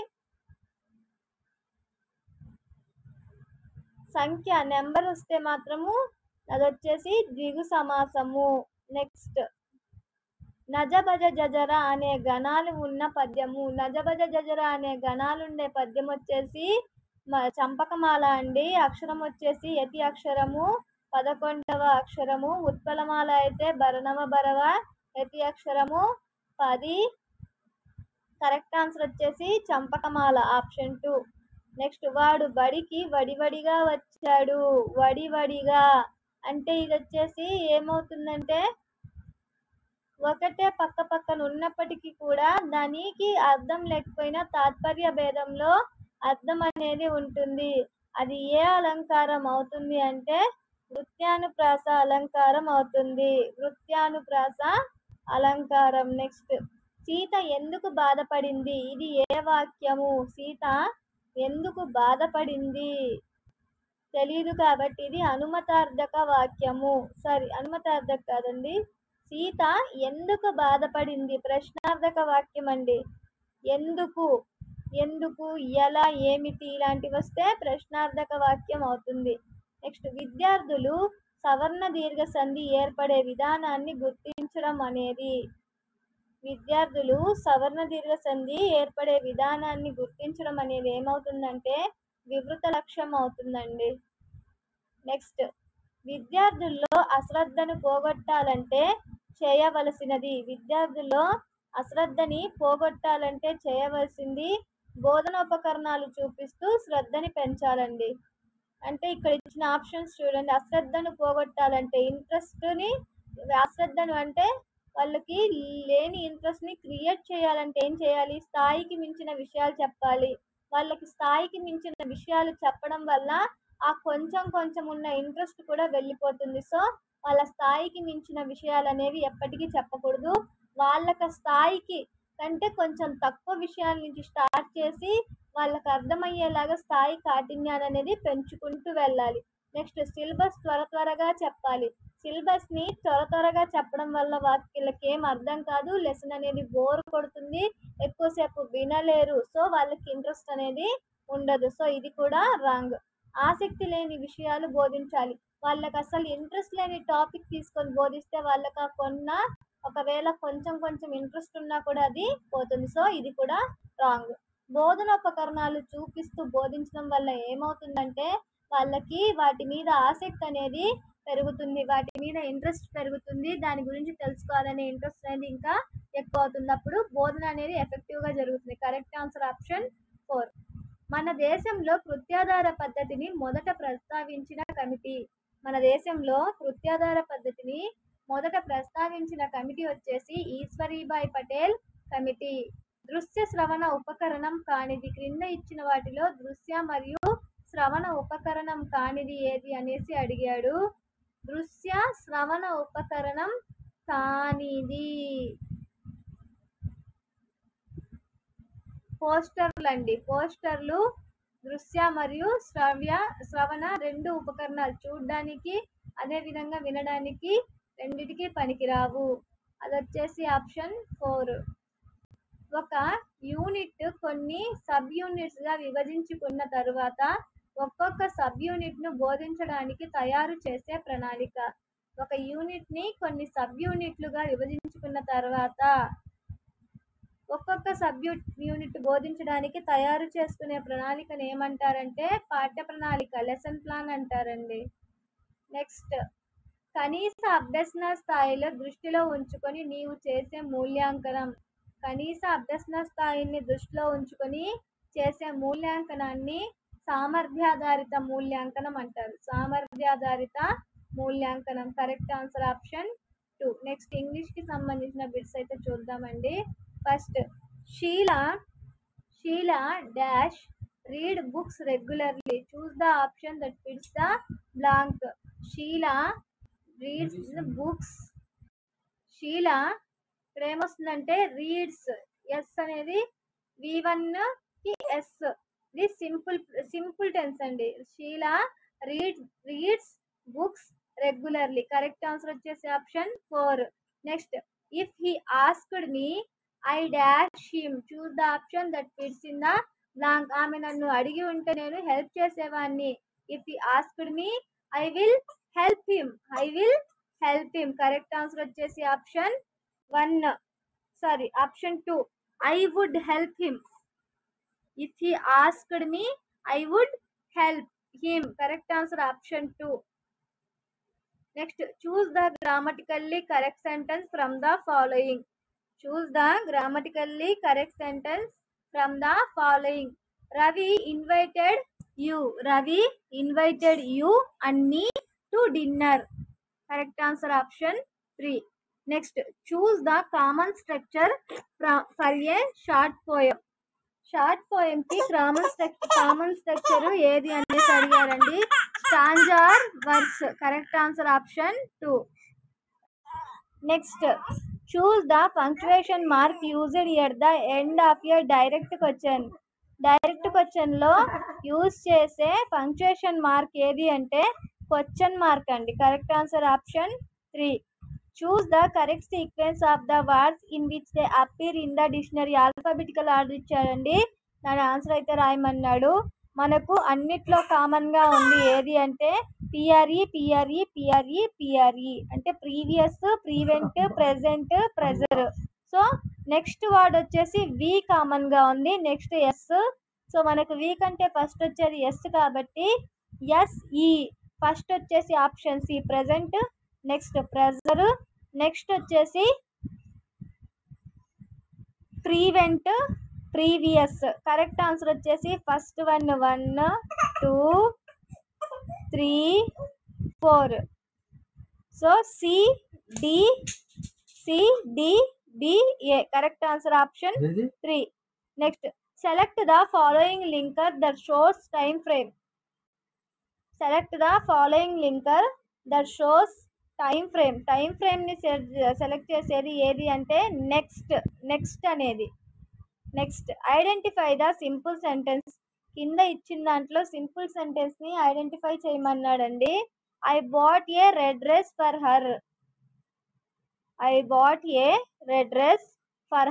సంఖ్య నెంబర్ వస్తే మాత్రము అది వచ్చేసి ద్విగు సమాసము. నెక్స్ట్, నజబజ జజర అనే గణాలు ఉన్న పద్యము. నజబజ జజర అనే గణాలు ఉండే పద్యం వచ్చేసి చంపకమాల అండి. అక్షరం వచ్చేసి యతి అక్షరము, 11వ అక్షరము. ఉత్పలమాల అయితే భరణమ భరవ, యతి అక్షరము 10. కరెక్ట్ ఆన్సర్ వచ్చేసి చంపకమాల ఆప్షన్ 2. నెక్స్ట్, వాడు బడికి వడివడిగా వచ్చాడు. వడివడిగా అంటే ఇది వచ్చేసి ఏమవుతుందంటే ఒకటే పక్క పక్కన ఉన్నప్పటికీ కూడా దానికి అర్థం లేకపోయినా తాత్పర్య భేదంలో అర్థం అనేది ఉంటుంది. అది ఏ అలంకారం అవుతుంది అంటే వృత్యానుప్రాస అలంకారం అవుతుంది. వృత్యానుప్రాస అలంకారం. నెక్స్ట్, సీత ఎందుకు బాధపడింది? ఇది ఏ వాక్యము? సీత ఎందుకు బాధపడింది తెలియదు కాబట్టి ఇది అనుమతార్థక వాక్యము. అనుమతార్థక కాదండి, సీత ఎందుకు బాధపడింది ప్రశ్నార్థక వాక్యం అండి. ఎందుకు, ఎందుకు, ఎలా, ఏమిటి ఇలాంటివి వస్తే ప్రశ్నార్థక వాక్యం అవుతుంది. నెక్స్ట్, విద్యార్థులు సవర్ణ దీర్ఘ సంధి ఏర్పడే విధానాన్ని గుర్తించడం అనేది. విద్యార్థులు సవర్ణ దీర్ఘ సంధి ఏర్పడే విధానాన్ని గుర్తించడం అనేది ఏమవుతుందంటే వివృత లక్ష్యం అవుతుందండి. నెక్స్ట్, విద్యార్థుల్లో అశ్రద్ధను పోగొట్టాలంటే చేయవలసినది. విద్యార్థుల్లో అశ్రద్ధని పోగొట్టాలంటే చేయవలసింది బోధనోపకరణాలు చూపిస్తూ శ్రద్ధని పెంచాలండి. అంటే ఇక్కడ ఇచ్చిన ఆప్షన్స్ చూడండి. అశ్రద్ధను పోగొట్టాలంటే ఇంట్రెస్ట్ని, అశ్రద్ధను అంటే వాళ్ళకి లేని ఇంట్రెస్ట్ని క్రియేట్ చేయాలంటే ఏం చేయాలి? స్థాయికి మించిన విషయాలు చెప్పాలి. వాళ్ళకి స్థాయికి మించిన విషయాలు చెప్పడం వల్ల ఆ కొంచెం కొంచెం ఉన్న ఇంట్రెస్ట్ కూడా వెళ్ళిపోతుంది. సో వాళ్ళ స్థాయికి మించిన విషయాలు అనేవి ఎప్పటికీ చెప్పకూడదు. వాళ్ళకి స్థాయికి కంటే కొంచెం తక్కువ విషయాల నుంచి స్టార్ట్ చేసి వాళ్ళకి అర్థమయ్యేలాగా స్థాయి కాఠిన్యాన్ని అనేది పెంచుకుంటూ వెళ్ళాలి. నెక్స్ట్, సిలబస్ త్వరగా చెప్పాలి. సిలబస్ని త్వరగా చెప్పడం వల్ల వాళ్ళకి ఏం అర్థం కాదు. లెసన్ అనేది బోర్ కొడుతుంది, ఎక్కువసేపు వినలేరు. సో వాళ్ళకి ఇంట్రెస్ట్ అనేది ఉండదు. సో ఇది కూడా రాంగ్. ఆసక్తి లేని విషయాలు బోధించాలి. వాళ్ళకి అసలు ఇంట్రెస్ట్ లేని టాపిక్ తీసుకొని బోధిస్తే వాళ్ళకి ఒకవేళ కొంచెం కొంచెం ఇంట్రెస్ట్ ఉన్నా కూడా అది పోతుంది. సో ఇది కూడా రాంగ్. బోధనోపకరణాలు చూపిస్తూ బోధించడం వల్ల ఏమవుతుందంటే వాళ్ళకి వాటి మీద ఆసక్తి అనేది పెరుగుతుంది, వాటి మీద ఇంట్రెస్ట్ పెరుగుతుంది, దాని గురించి తెలుసుకోవాలనే ఇంట్రెస్ట్ అనేది ఇంకా ఎక్కువ అవుతుంది. అప్పుడు బోధన అనేది ఎఫెక్టివ్గా జరుగుతుంది. Correct answer option 4. మన దేశంలో కృత్యాధార పద్ధతిని మొదట ప్రస్తావించిన కమిటీ. మన దేశంలో కృత్యాధార పద్ధతిని మొదట ప్రస్తావించిన కమిటీ వచ్చేసి ఈశ్వరీబాయి పటేల్ కమిటీ. దృశ్య శ్రవణ ఉపకరణం కానిది క్రింద ఇచ్చిన వాటిలో దృశ్య మరియు శ్రవణ ఉపకరణం కానిది ఏది అనేసి అడిగాడు. దృశ్య శ్రవణ ఉపకరణం కానిది పోస్టర్లు అండి. పోస్టర్లు దృశ్య మరియు శ్రవణ రెండు ఉపకరణాలు, చూడడానికి అదే విధంగా వినడానికి రెండిటికి పనికిరావు. అది వచ్చేసి ఆప్షన్ 4. ఒక యూనిట్ కొన్ని సబ్ యూనిట్స్ గా విభజించుకున్న తరువాత ఒక్కొక్క సబ్ యూనిట్ ను బోధించడానికి తయారు చేసే ప్రణాళిక. ఒక యూనిట్ ని కొన్ని సబ్ యూనిట్లుగా విభజించుకున్న తర్వాత ఒక్కొక్క సబ్ యూనిట్ బోధించడానికి తయారు చేసుకునే ప్రణాళికను ఏమంటారంటే పాఠ్య ప్రణాళిక, లెసన్ ప్లాన్ అంటారండి. నెక్స్ట్, కనీస అభ్యసన స్థాయిలో దృష్టిలో ఉంచుకొని నీవు చేసే మూల్యాంకనం. కనీస అభ్యసన స్థాయిని దృష్టిలో ఉంచుకొని చేసే మూల్యాంకనాన్ని సామర్థ్యాధారిత మూల్యాంకనం అంటారు. సామర్థ్యాధారిత మూల్యాంకనం. Correct answer option 2. నెక్స్ట్, ఇంగ్లీష్కి సంబంధించిన బిట్స్ అయితే చూద్దామండి. First, Sheela dash read books regularly. Choose the option that fits the blank. Sheela reads books. Sheela ఇక్కడ ఏమొస్తుందంటే రీడ్స్, ఎస్ అనేది V1 కి ఎస్, ఇది సింపుల్ టెన్స్ అండి. Sheela reads books regularly. Correct answer వచ్చేసి option 4. Next, if he asked me I dash him. Choose the option that fits in the blank. ఆమె నన్ను అడిగి ఉంటే నేను హెల్ప్ చేసేవాడిని. If he asked me I will help him. Correct answer వచ్చేసి option 2. I would help him. If he asked me, I would help him. Correct answer option 2. Next, choose the grammatically correct sentence from the following. Choose the grammatically correct sentence from the following. Ravi invited you and me to dinner. Correct answer option 3. Next, choose the common structure for a short poem. Short poem కి common structure ఏది అనేసి అడిగారండి. Stanza or verse. Correct answer option 2. Next, choose the punctuation mark used at the end of a direct question. Direct question లో use చేసే punctuation mark ఏది అంటే question mark అండి. Correct answer option 3. Choose the correct sequence of the words in which they appear in the dictionary. Alphabetical order ఇచ్చాడండి, దాని answer అయితే రాయమన్నాడు. మనకు అన్నిట్లో కామన్ గా ఉంది ఏది అంటే పిఆర్ఈ అంటే previous, prevent, present, pressure. So next word వచ్చేసి వి కామన్ గా ఉంది. Next yes. సో మనకు వి కంటే ఫస్ట్ వచ్చేది ఎస్ కాబట్టి ఎస్ఈ. ఫస్ట్ వచ్చేసి option C present. Next pressure. Next వచ్చేసి ప్రీవెంట్, ప్రీవియస్. కరెక్ట్ ఆన్సర్ వచ్చేసి first 1 2 3 4. So CDBA. Correct answer option 3. Next, select the following linker that shows time frame. Select the following linker that shows time frame. Time frame ని select చేసేది ఏది అంటే next అనేది. Next, identify the simple sentence. కింద ఇచ్చిన దాంట్లో simple sentence ని identify చేయమన్నాడండి. I bought a red dress for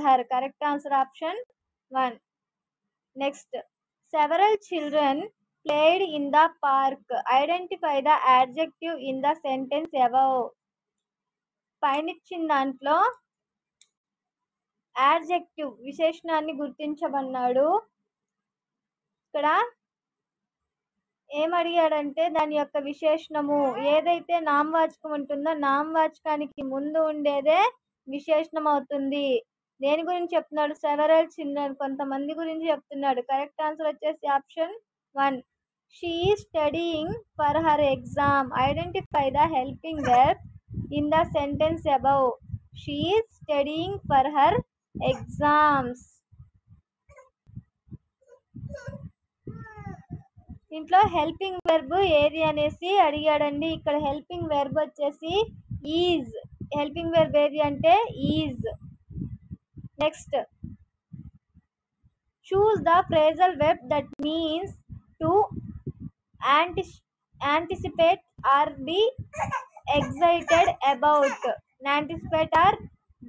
her. Correct answer option 1. Next, several children played in the park. Identify the adjective in the sentence above. పైనిచ్చిన దాంట్లో adjective విశేషణాన్ని గుర్తించమన్నాడు. ఇక్కడ ఏం అడిగాడంటే దాని యొక్క విశేషణము ఏదైతే నామవాచకం ఉంటుందో నామవాచకానికి ముందు ఉండేదే విశేషణం అవుతుంది. దేని గురించి చెప్తున్నాడు? సెవరల్ చిల్డ్రన్, కొంతమంది గురించి చెప్తున్నాడు. కరెక్ట్ ఆన్సర్ వచ్చేసి option 1. She is studying for her exam. Identify the helping verb in the sentence above. She is studying for her exams. ఇంట్లో హెల్పింగ్ వెర్బ్ ఏది అనేసి అడిగాడండి. ఇక్కడ హెల్పింగ్ వెర్బ్ వచ్చేసి ఈజ్. హెల్పింగ్ వెర్బ్ ఏది అంటే is. Next, choose the phrasal verb that means to anticipate or be excited about. Anticipate or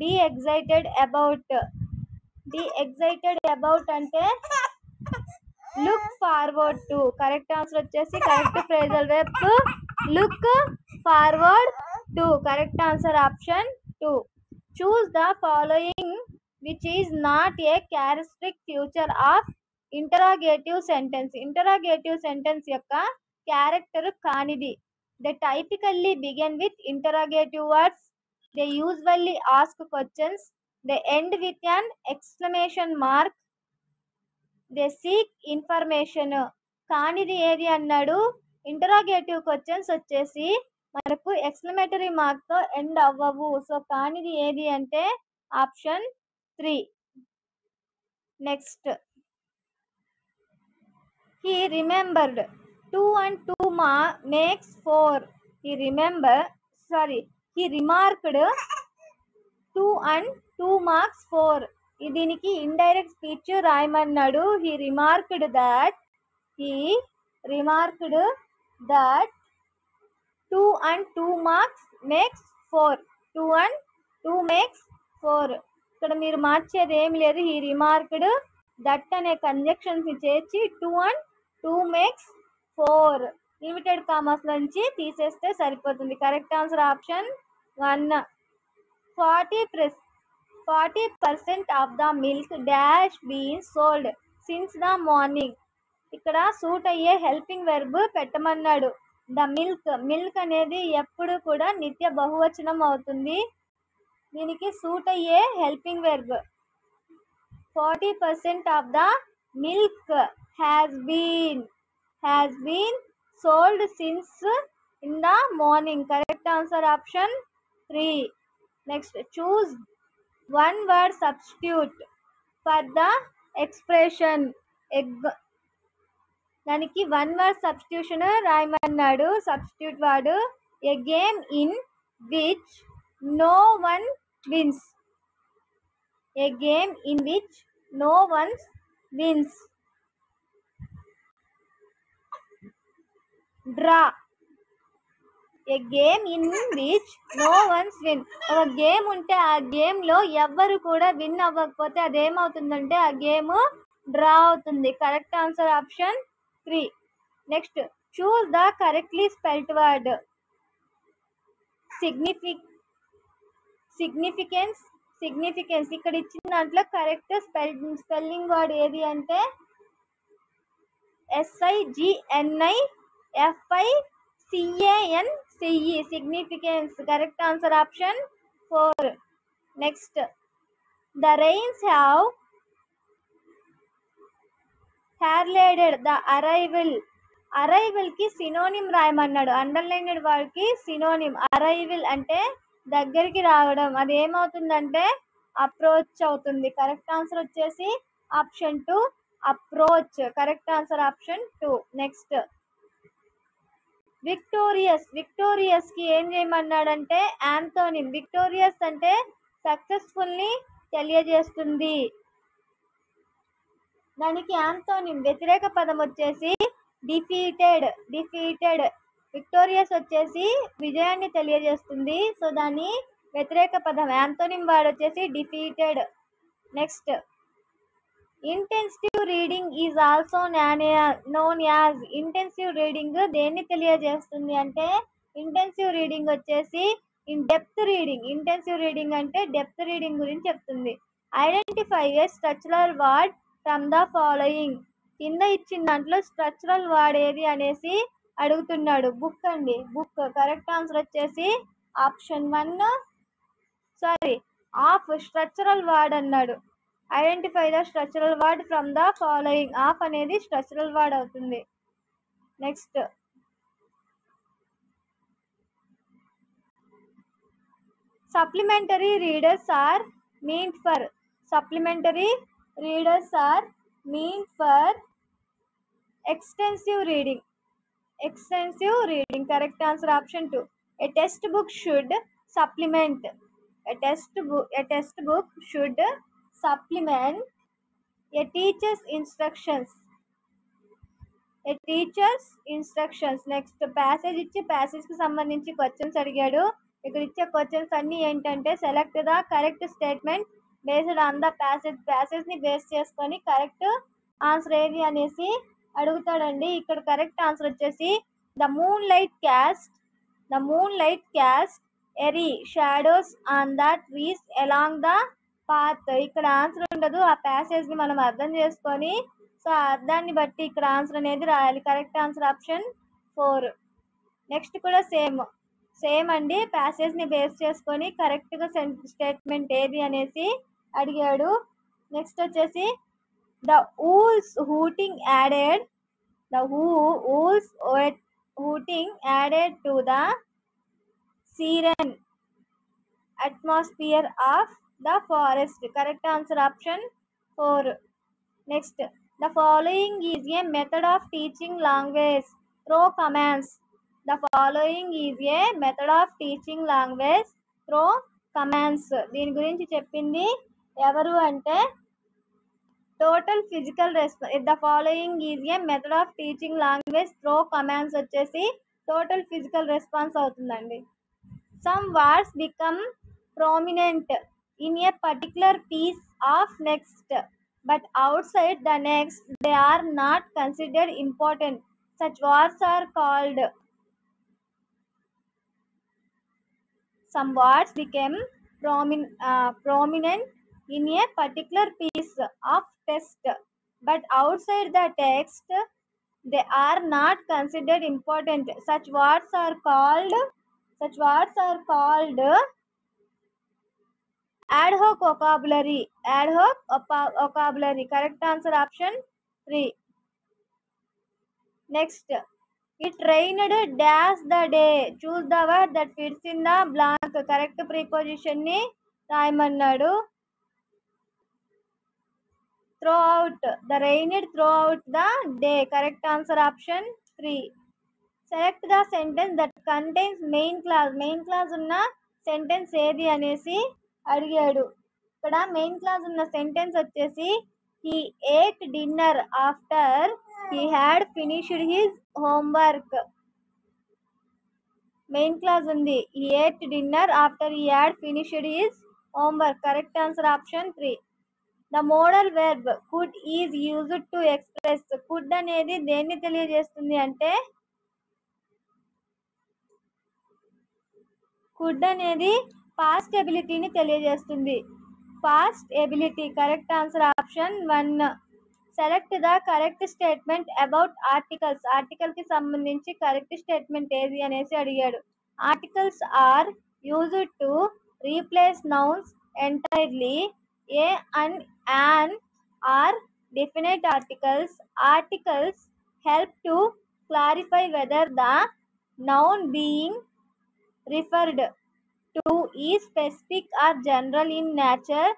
be excited about. Be excited about అంటే look forward to. Correct answer వచ్చేసి correct phrasal verb look forward to. Correct answer option 2. Choose the following which is not a characteristic future of interrogative sentence. Interrogative sentence యొక్క character కానిది. They typically begin with interrogative words. They usually ask questions. They end with an exclamation mark. They seek information. కానిది ఏది అన్నాడు? Interrogative questions వచ్చేసి మనకు exclamatory mark తో ఎండ్ అవ్వవు. సో కానిది ఏది అంటే option 3. Next, he remembered 2 and 2 makes 4. He remarked 2 and 2 marks 4. దీనికి ఇండైరెక్ట్ స్పీచ్ రాయమన్నాడు. he remarked that 2 and 2 marks makes 4. 2 and 2 makes 4. ఇక్కడ మీరు మార్చేది ఏం లేదు. he remarked that అనే కంజంక్షన్స్ ని చేర్చి 2 and 2 makes 4 ఇన్వర్టెడ్ కామాస్ నుంచి తీసేస్తే సరిపోతుంది. Correct answer option 1. 40% of the milk dash been sold since the morning. ఇక్కడ సూట్ అయ్యే హెల్పింగ్ వెర్బ్ పెట్టమన్నాడు. ద మిల్క్ అనేది ఎప్పుడు కూడా నిత్య బహువచనం అవుతుంది. దీనికి సూట్ అయ్యే helping verb 40% of the milk has been sold since in the morning. Correct answer option 3. Next, choose one word substitute for the expression egg. దానికి వన్ వర్డ్ సబ్స్టిట్యూషన్ రాయమన్నాడు. Substitute word a game in which no one wins. A game in which no one wins. Draw. A game in which no one wins. ఒక game ఉంటే ఆ game లో ఎవ్వరు కూడా win అవ్వకపోతే అదేమవుతుందంటే ఆ గేమ్ డ్రా అవుతుంది. Correct answer option 3. Next, choose the correctly spelled word. Significance. ఇక్కడ ఇచ్చిన దాంట్లో కరెక్ట్ స్పెల్లింగ్ వర్డ్ ఏది అంటే SIGNIFICANCE. Significance. Correct answer option 4. Next, the rains have heralded the arrival కి సినోనిమ్ రాయమన్నాడు. అండర్లైన్డ్ వర్డ్ కి సినోనిమ్ అరైవల్ అంటే దగ్గరికి రావడం. అది ఏమవుతుందంటే అప్రోచ్ అవుతుంది. కరెక్ట్ ఆన్సర్ వచ్చేసి option 2 approach. Correct answer option 2. Next, victorious కి ఏం చేయమన్నాడంటే యాంథోనిమ్. విక్టోరియస్ అంటే సక్సెస్ఫుల్ ని తెలియజేస్తుంది. దానికి యాంథోనిమ్ వ్యతిరేక పదం వచ్చేసి డిఫీటెడ్. విక్టోరియస్ వచ్చేసి విజయాన్ని తెలియజేస్తుంది. సో దాని వ్యతిరేక పదం యాంథోనిమ్ వర్డ్ వచ్చేసి defeated. Next, intensitive reading is also known as intensive reading. దేన్ని తెలియజేస్తుంది అంటే ఇంటెన్సివ్ రీడింగ్ వచ్చేసి డెప్త్ రీడింగ్. ఇంటెన్సివ్ రీడింగ్ అంటే డెప్త్ రీడింగ్ గురించి చెప్తుంది. Identify a structural word from the following. కింద ఇచ్చిన దాంట్లో స్ట్రక్చరల్ వర్డ్ ఏది అనేసి అడుగుతున్నాడు. బుక్ అండి, బుక్. కరెక్ట్ ఆన్సర్ వచ్చేసి option 1. Sorry, of structural word అన్నాడు. Identify the structural word from the following. Of అనేది స్ట్రక్చరల్ వర్డ్ అవుతుంది. Next, supplementary readers are meant for. Supplementary readers are meant for extensive reading. Extensive reading. Correct answer option 2. A textbook should supplement. A textbook should supplement a teacher's instructions. A teacher's instructions. Next, passage ఇచ్చి passage కి సంబంధించి questions అడిగాడు. ఇక్కడ ఇచ్చే questions అన్ని ఏంటంటే select the correct statement based on the passage ని base చేసుకొని కరెక్ట్ ఆన్సర్ ఏది అనేసి అడుగుతాడండి. ఇక్కడ కరెక్ట్ ఆన్సర్ వచ్చేసి the moon light cast eerie shadows on the trees along the path. ఇక్కడ ఆన్సర్ ఉండదు, ఆ ప్యాసేజ్ ని మనం అర్థం చేసుకొని సో అర్థాన్ని బట్టి ఇక్కడ ఆన్సర్ అనేది రాయాలి. Correct answer option 4. నెక్స్ట్ కూడా సేమ్ అండి, ప్యాసేజ్ ని బేస్ చేసుకొని కరెక్ట్ గా స్టేట్మెంట్ ఏది అనేసి అడిగాడు. నెక్స్ట్ వచ్చేసి the owls hooting added to the serene atmosphere of the forest. Correct answer option 4. Next, the following is a method of teaching language through commands. The following is a method of teaching language through commands. దీని గురించి చెప్పింది ఎవరు అంటే total physical response. The following is a method of teaching language through commands వచ్చేసి total physical response అవుతుందండి. Some words become prominent in a particular piece of text, but outside the text they are not considered important. Such words are called. Some words become prominent in a particular piece of text, but outside the text they are not considered important. Such words are called ad hoc vocabulary. Correct answer option 3. Next, it rained dash the day. Choose the word that fits in the blank. Correct preposition ni రాయమన్నాడు. Throughout. The rained throughout the day. Correct answer option 3. Select the sentence that contains main clause ఉన్న sentence ఏది అనేసి అడిగాడు. ఇక్కడ main class ఉన్న sentence వచ్చేసి he ate dinner after he had finished his homework. Main class ఉంది, he ate dinner after he had finished his homework. Correct answer option 3. The modal verb could is used to express. could అనేది దేన్ని తెలియజేస్తుంది అంటే could అనేది past ఎబిలిటీని తెలియజేస్తుంది. Past ability. Correct answer option 1. Select the correct statement about articles. Article కి సంబంధించి correct statement ఏది అనేసి అడిగాడు. Articles are used to replace nouns entirely. A and an are definite articles. Articles help to clarify whether the noun being referred to is specific or general in nature.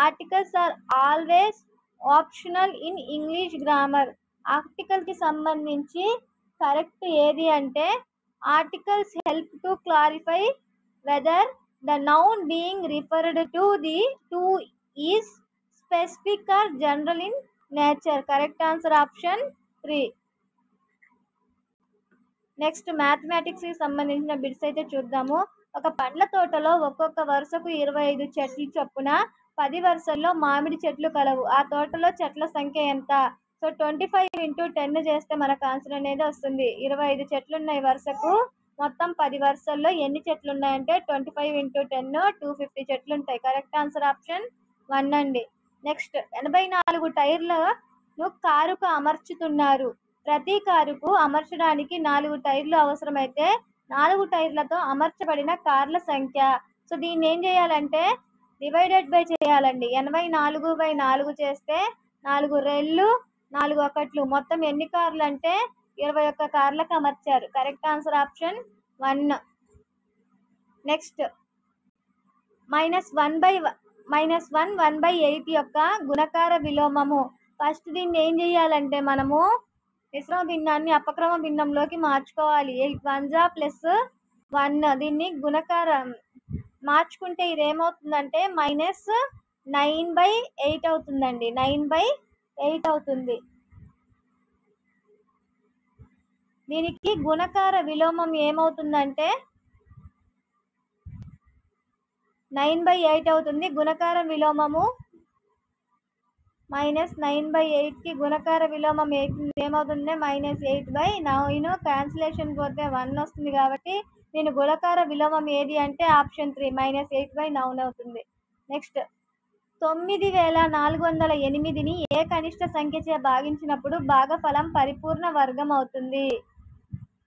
Articles are always optional in English grammar. Article కి సంబంధించి correct ఏది అంటే articles help to clarify whether the noun being referred to is specific or general in nature. Correct answer option 3. Next, mathematics కి సంబంధించిన bits అయితే చూద్దాము. ఒక పండ్ల తోటలో ఒక్కొక్క వరుసకు 25 చెట్లు చొప్పున 10 వరుసల్లో మామిడి చెట్లు కలవు. ఆ తోటలో చెట్ల సంఖ్య ఎంత? సో 25 ఇంటూ 10 చేస్తే మనకు ఆన్సర్ అనేది వస్తుంది. 25 చెట్లు ఉన్నాయి వరుసకు. మొత్తం 10 వరుసల్లో ఎన్ని చెట్లు ఉన్నాయంటే 25 ఇంటూ 10 250 చెట్లు ఉంటాయి. కరెక్ట్ ఆన్సర్ ఆప్షన్ 1 అండి. నెక్స్ట్ 84 టైర్లను కారుకు అమర్చుతున్నారు. ప్రతి కారుకు అమర్చడానికి 4 టైర్లు అవసరమైతే 4 టైర్లతో అమర్చబడిన కార్ల సంఖ్య. సో దీన్ని ఏం చేయాలంటే డివైడెడ్ బై చేయాలండి. 84/4 చేస్తే 4 రెళ్ళు 4 ఒకట్లు మొత్తం ఎన్ని కార్లు అంటే 21 కార్లకు అమర్చారు. Correct answer option 1. నెక్స్ట్ -1/8 యొక్క గుణకార విలోమము. ఫస్ట్ దీన్ని ఏం చేయాలంటే మనము మిశ్రమ భిన్నాన్ని అపక్రమ భిన్నంలోకి మార్చుకోవాలి. 8 1 +1 దీన్ని గుణకారం మార్చుకుంటే ఇది ఏమవుతుందంటే -9/8 అవుతుందండి. 9/8 అవుతుంది. దీనికి గుణకార విలోమం ఏమవుతుందంటే 9/8 అవుతుంది. గుణకార విలోమము -9/8కి గుణకార విలోమం ఏమవుతుంది -8/9. క్యాన్సిలేషన్ పోతే 1 వస్తుంది కాబట్టి దీని గుణకార విలోమం ఏది అంటే ఆప్షన్ 3 -8/9 అవుతుంది. నెక్స్ట్ 9408ని ఏ కనిష్ట సంఖ్యచే భాగించినప్పుడు భాగఫలం పరిపూర్ణ వర్గం అవుతుంది.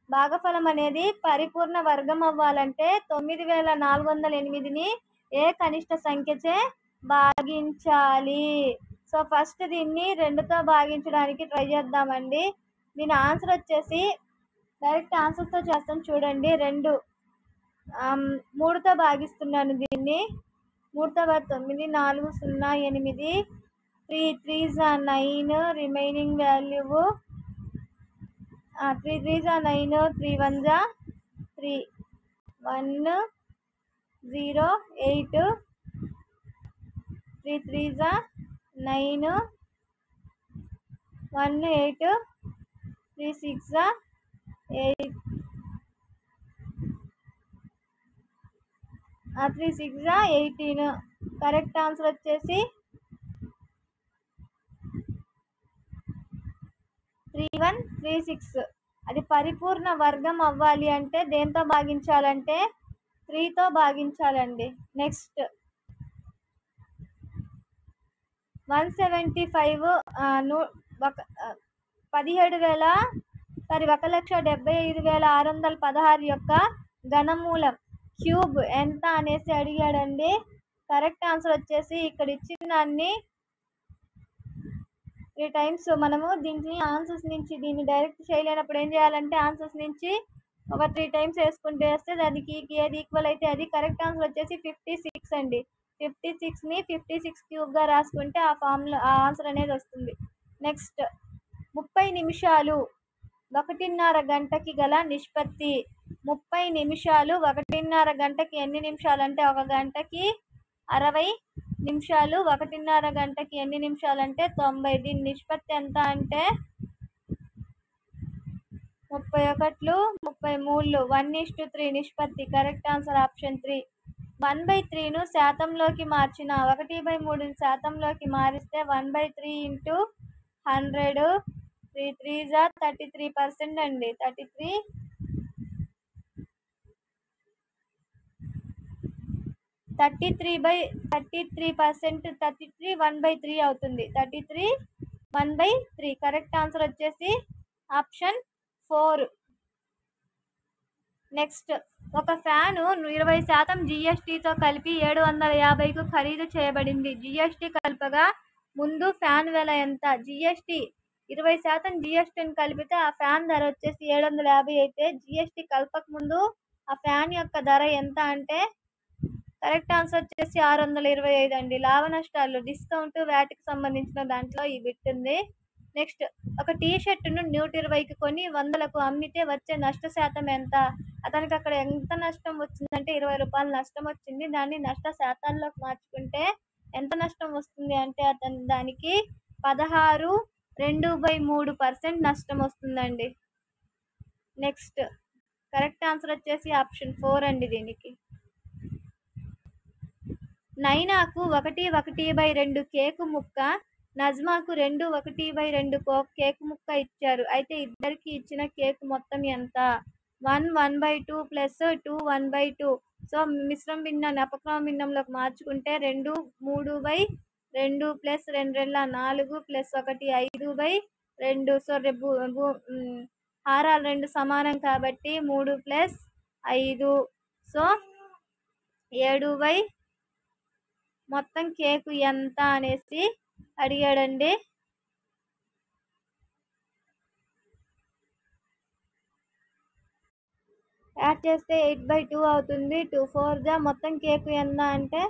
భాగఫలం అనేది పరిపూర్ణ వర్గం అవ్వాలంటే 9408ని ఏ కనిష్ట సంఖ్యచే భాగించాలి. సో ఫస్ట్ దీన్ని 2తో భాగించడానికి ట్రై చేద్దామండి. దీని ఆన్సర్ వచ్చేసి డైరెక్ట్ ఆన్సర్తో చేస్తాను చూడండి. 3తో భాగిస్తున్నాను దీన్ని. 3తో 9 4 0 8 3 3s 9 remaining value 3 3s 9 3 1s 3 1 0 8 3 3s 9 1 8 3 6 8 3 6 18. Correct answer వచ్చేసి 3136. అది పరిపూర్ణ వర్గం అవ్వాలి అంటే దేంతో భాగించాలంటే 3తో భాగించాలండి. నెక్స్ట్ 175 1,75,616 యొక్క ఘనమూలం క్యూబ్ ఎంత అనేసి అడిగాడండి. కరెక్ట్ ఆన్సర్ వచ్చేసి ఇక్కడ ఇచ్చిన దాన్ని 3 టైమ్స్ మనము దీన్ని ఆన్సర్స్ నుంచి దీన్ని డైరెక్ట్ చేయలేనప్పుడు ఏం చేయాలంటే ఆన్సర్స్ నుంచి ఒక 3 టైమ్స్ వేసుకుంటూ వేస్తే దానికి ఏది ఈక్వల్ అయితే అది. కరెక్ట్ ఆన్సర్ వచ్చేసి 56 అండి. 56ని 56 క్యూబ్గా రాసుకుంటే ఆ ఫామ్లో ఆ ఆన్సర్ అనేది వస్తుంది. నెక్స్ట్ 30 నిమిషాలు 1:30 గంటకి గల నిష్పత్తి. 30 నిమిషాలు 1:30 గంటకి ఎన్ని నిమిషాలు అంటే 1 గంటకి 60 నిమిషాలు. 1:30 గంటకి ఎన్ని నిమిషాలు అంటే 90. దీని నిష్పత్తి ఎంత అంటే 31 33 1:3 నిష్పత్తి. Correct answer option 3. 1/3ను శాతంలోకి మార్చిన 1/3ని శాతంలోకి మారిస్తే 1/3 ఇంటూ 100 3 3s 33% అండి. 33 33% 33 1/3 అవుతుంది. 33 1/3. కరెక్ట్ ఆన్సర్ వచ్చేసి ఆప్షన్ 4. నెక్స్ట్ ఒక ఫ్యాను 20% జిఎస్టీతో కలిపి 750కు ఖరీదు చేయబడింది. జిఎస్టీ కలపగా ముందు ఫ్యాన్ వెల ఎంత? జిఎస్టీ 20% జిఎస్టీని కలిపితే ఆ ఫ్యాన్ ధర వచ్చేసి 750 అయితే జిఎస్టీ కలపక ముందు ఆ ఫ్యాన్ యొక్క ధర ఎంత అంటే కరెక్ట్ ఆన్సర్ వచ్చేసి 625 అండి. లాభ నష్టాలు డిస్కౌంట్ వ్యాట్కి సంబంధించిన దాంట్లో ఈ బిట్ ఉంది. నెక్స్ట్ ఒక టీ షర్టును 120కి కొని 100కు అమ్మితే వచ్చే నష్ట శాతం ఎంత? అతనికి అక్కడ ఎంత నష్టం వచ్చిందంటే 20 రూపాయలు నష్టం వచ్చింది. దాన్ని నష్ట శాతాల్లోకి మార్చుకుంటే ఎంత నష్టం వస్తుంది అంటే దానికి 16.2/3% నష్టం వస్తుందండి. నెక్స్ట్ కరెక్ట్ ఆన్సర్ వచ్చేసి ఆప్షన్ 4 అండి. దీనికి నైనాకు 1/2 కేకు ముక్క, నజ్మాకు 2/1/2 కేకు ముక్క ఇచ్చారు. అయితే ఇద్దరికి ఇచ్చిన కేకు మొత్తం ఎంత? 1 1/2 ప్లస్ 2 1/2. సో మిశ్రమ భిన్నాన్ని అపక్రమ భిన్నంలోకి మార్చుకుంటే 2 3/2 ప్లస్ 2 4 ప్లస్ 1 5/2. సో హారాలు 2 సమానం కాబట్టి 3 ప్లస్ 5. సో 7 మొత్తం కేకు ఎంత అనేసి అడిగాడండి. యాడ్ చేస్తే 8/2 అవుతుంది. 2 4 మొత్తం కేకు ఎంత అంటే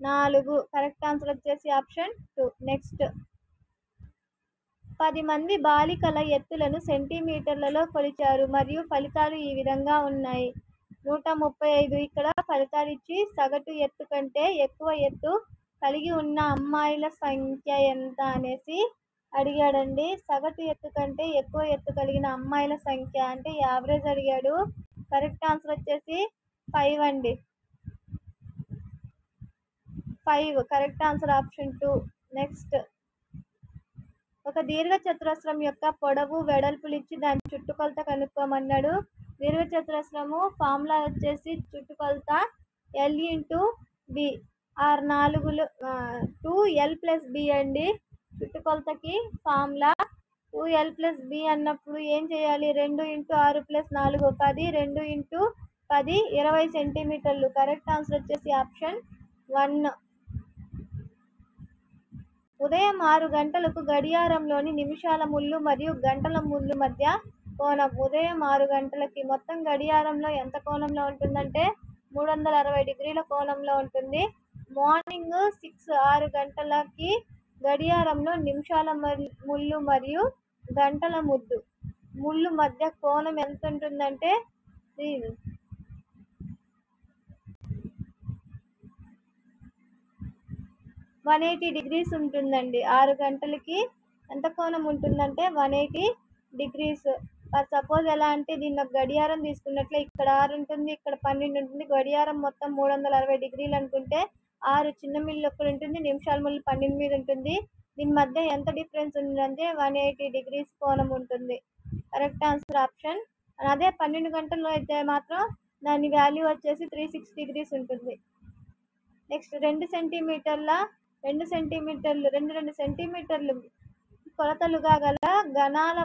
4. కరెక్ట్ ఆన్సర్ వచ్చేసి ఆప్షన్ 2. నెక్స్ట్ 10 మంది బాలికల ఎత్తులను సెంటీమీటర్లలో కొలిచారు మరియు ఫలితాలు ఈ విధంగా ఉన్నాయి. 135. ఇక్కడ ఫలితాలు ఇచ్చి సగటు ఎత్తు కంటే ఎక్కువ ఎత్తు కలిగి ఉన్న అమ్మాయిల సంఖ్య ఎంత అనేసి అడిగాడండి. సగటు ఎత్తు కంటే ఎక్కువ ఎత్తు కలిగిన అమ్మాయిల సంఖ్య అంటే యావరేజ్ అడిగాడు. కరెక్ట్ ఆన్సర్ వచ్చేసి 5 అండి. 5 కరెక్ట్ ఆన్సర్ ఆప్షన్ 2. నెక్స్ట్ ఒక దీర్ఘచతురస్రం యొక్క పొడవు వెడల్పులు ఇచ్చి దాని చుట్టుకొలత కనుక్కోమన్నాడు. దీర్ఘచతురస్రము ఫార్ములా వచ్చేసి చుట్టుకొలత L ఇంటూ B. 2L+B అండి. చుట్టుకొలతకి ఫార్ములా 2L+B అన్నప్పుడు ఏం చేయాలి? 2 × 6 + 4 10. 2 × 10 20 సెంటీమీటర్లు. కరెక్ట్ ఆన్సర్ వచ్చేసి ఆప్షన్ 1. ఉదయం 6 గంటలకు గడియారంలోని నిమిషాల ముళ్ళు మరియు గంటల ముళ్ళు మధ్య కోణం. ఉదయం 6 గంటలకి మొత్తం గడియారంలో ఎంత కోణంలో ఉంటుందంటే 360 డిగ్రీల కోణంలో ఉంటుంది. మార్నింగ్ 6 గంటలకి గడియారంలో నిమిషాల ముళ్ళు మరియు గంటల ముళ్ళు మధ్య కోణం ఎంత ఉంటుందంటే 180 degrees ఉంటుందండి. 6 గంటలకి ఎంత కోణం ఉంటుందంటే 180 degrees. ఫర్ సపోజ్ ఎలా అంటే దీన్ని ఒక గడియారం తీసుకున్నట్లే ఇక్కడ 6 ఉంటుంది, ఇక్కడ 12 ఉంటుంది. గడియారం మొత్తం 360 డిగ్రీలు అనుకుంటే 6 చిన్న మిల్లు ఒక్కడ ఉంటుంది, నిమిషాల ముళ్ళు 12 మీద ఉంటుంది. దీని మధ్య ఎంత డిఫరెన్స్ ఉందంటే 180 degrees కోణం ఉంటుంది. Correct answer option. అదే 12 గంటల్లో అయితే మాత్రం దాని వాల్యూ వచ్చేసి 360 degrees ఉంటుంది. నెక్స్ట్ 2 సెంటీమీటర్లు కొలతలుగా గల గణాల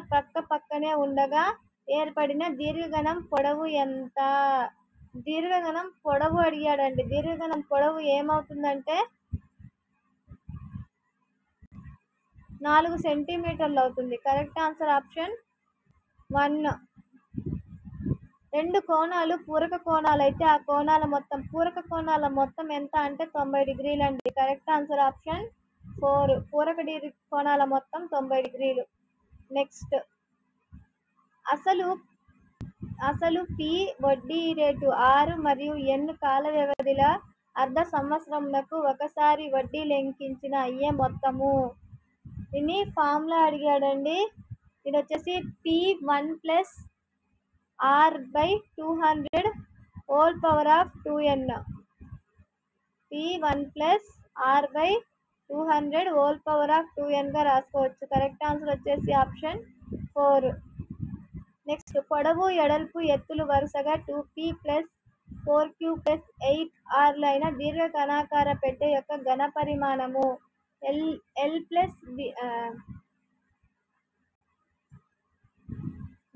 పక్కనే ఉండగా ఏర్పడిన దీర్ఘగణం పొడవు ఎంత? దీర్ఘగణం పొడవు అడిగాడండి. దీర్ఘగణం పొడవు ఏమవుతుందంటే 4 సెంటీమీటర్లు అవుతుంది. Correct answer option 1. 2 కోణాలు పూరక కోణాలు అయితే ఆ పూరక కోణాల మొత్తం ఎంత అంటే 90 డిగ్రీలు అండి. Correct answer option 4. పూరక కోణాల మొత్తం 90 డిగ్రీలు. నెక్స్ట్ అసలు P వడ్డీ రేటు 6 మరియు N కాల వ్యవధిల అర్ధ సంవత్సరమునకు ఒకసారి వడ్డీ లెక్కించిన అయ్యే మొత్తము. దీన్ని ఫార్ములా అడిగాడండి. ఇది వచ్చేసి P1 + R/200 whole power of 2n. P1 + R/200 whole power of 2n గా రాసుకోవచ్చు. కరెక్ట్ ఆన్సర్ వచ్చేసి ఆప్షన్ 4. నెక్స్ట్ పొడవు ఎడల్పు ఎత్తులు వరుసగా 2p + 4q + 8r లైన దీర్ఘ ఘనాకార పెట్టె యొక్క ఘన పరిమాణము.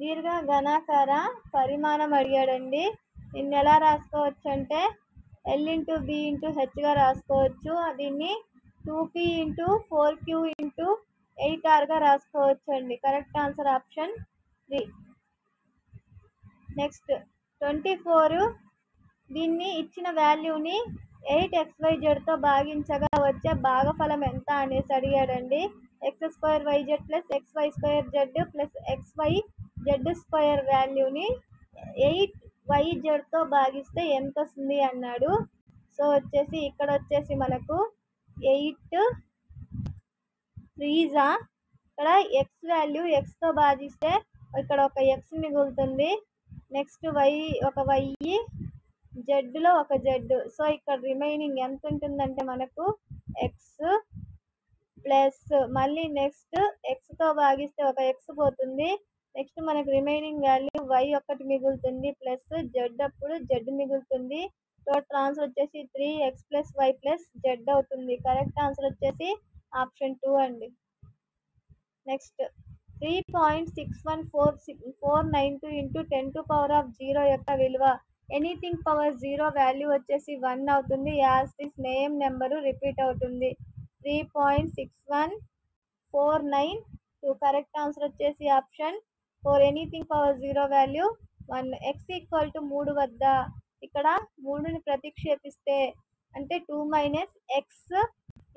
దీర్ఘ ఘనాకార పరిమాణం అడిగాడండి. దీన్ని ఎలా రాసుకోవచ్చు అంటే L × B × H గా రాసుకోవచ్చు. దీన్ని 2p × 4q × 8r గా రాసుకోవచ్చు అండి. Correct answer option 3. నెక్స్ట్ 24. దీన్ని ఇచ్చిన వాల్యూని 8xyzతో భాగించగా వచ్చే భాగఫలం ఎంత అనేసి అడిగాడండి. x2yz + xy2z + xyz² వాల్యూని 8yzతో భాగిస్తే ఎంత వస్తుంది అన్నాడు. సో వచ్చేసి ఇక్కడ వచ్చేసి మనకు 8 3 ఇక్కడ x వాల్యూ xతో భాగిస్తే ఇక్కడ ఒక x మిగులుతుంది. నెక్స్ట్ ఒక y జెడ్లో ఒక జెడ్. సో ఇక్కడ రిమైనింగ్ ఎంత ఉంటుందంటే మనకు ఎక్స్ ప్లస్ మళ్ళీ నెక్స్ట్ ఎక్స్తో భాగిస్తే ఒక ఎక్స్ పోతుంది. నెక్స్ట్ మనకు రిమైనింగ్ వాల్యూ వై ఒకటి మిగులుతుంది ప్లస్ జెడ్ అప్పుడు జెడ్ మిగులుతుంది. టోటల్ ఆన్సర్ వచ్చేసి 3x plus Y plus Z అవుతుంది. కరెక్ట్ ఆన్సర్ వచ్చేసి ఆప్షన్ 2 అండి. నెక్స్ట్ 3.61492 ఇంటూ 10⁻0 యొక్క విలువ ఎనీథింగ్ పవర్ 0 వాల్యూ వచ్చేసి 1 అవుతుంది. As this name number repeat అవుతుంది. 3.6149 కరెక్ట్ ఆన్సర్ వచ్చేసి option 4 anything power 0 value 1. X equal to 3 వద్ద ఇక్కడ 3ని ప్రతిక్షేపిస్తే అంటే 2 minus X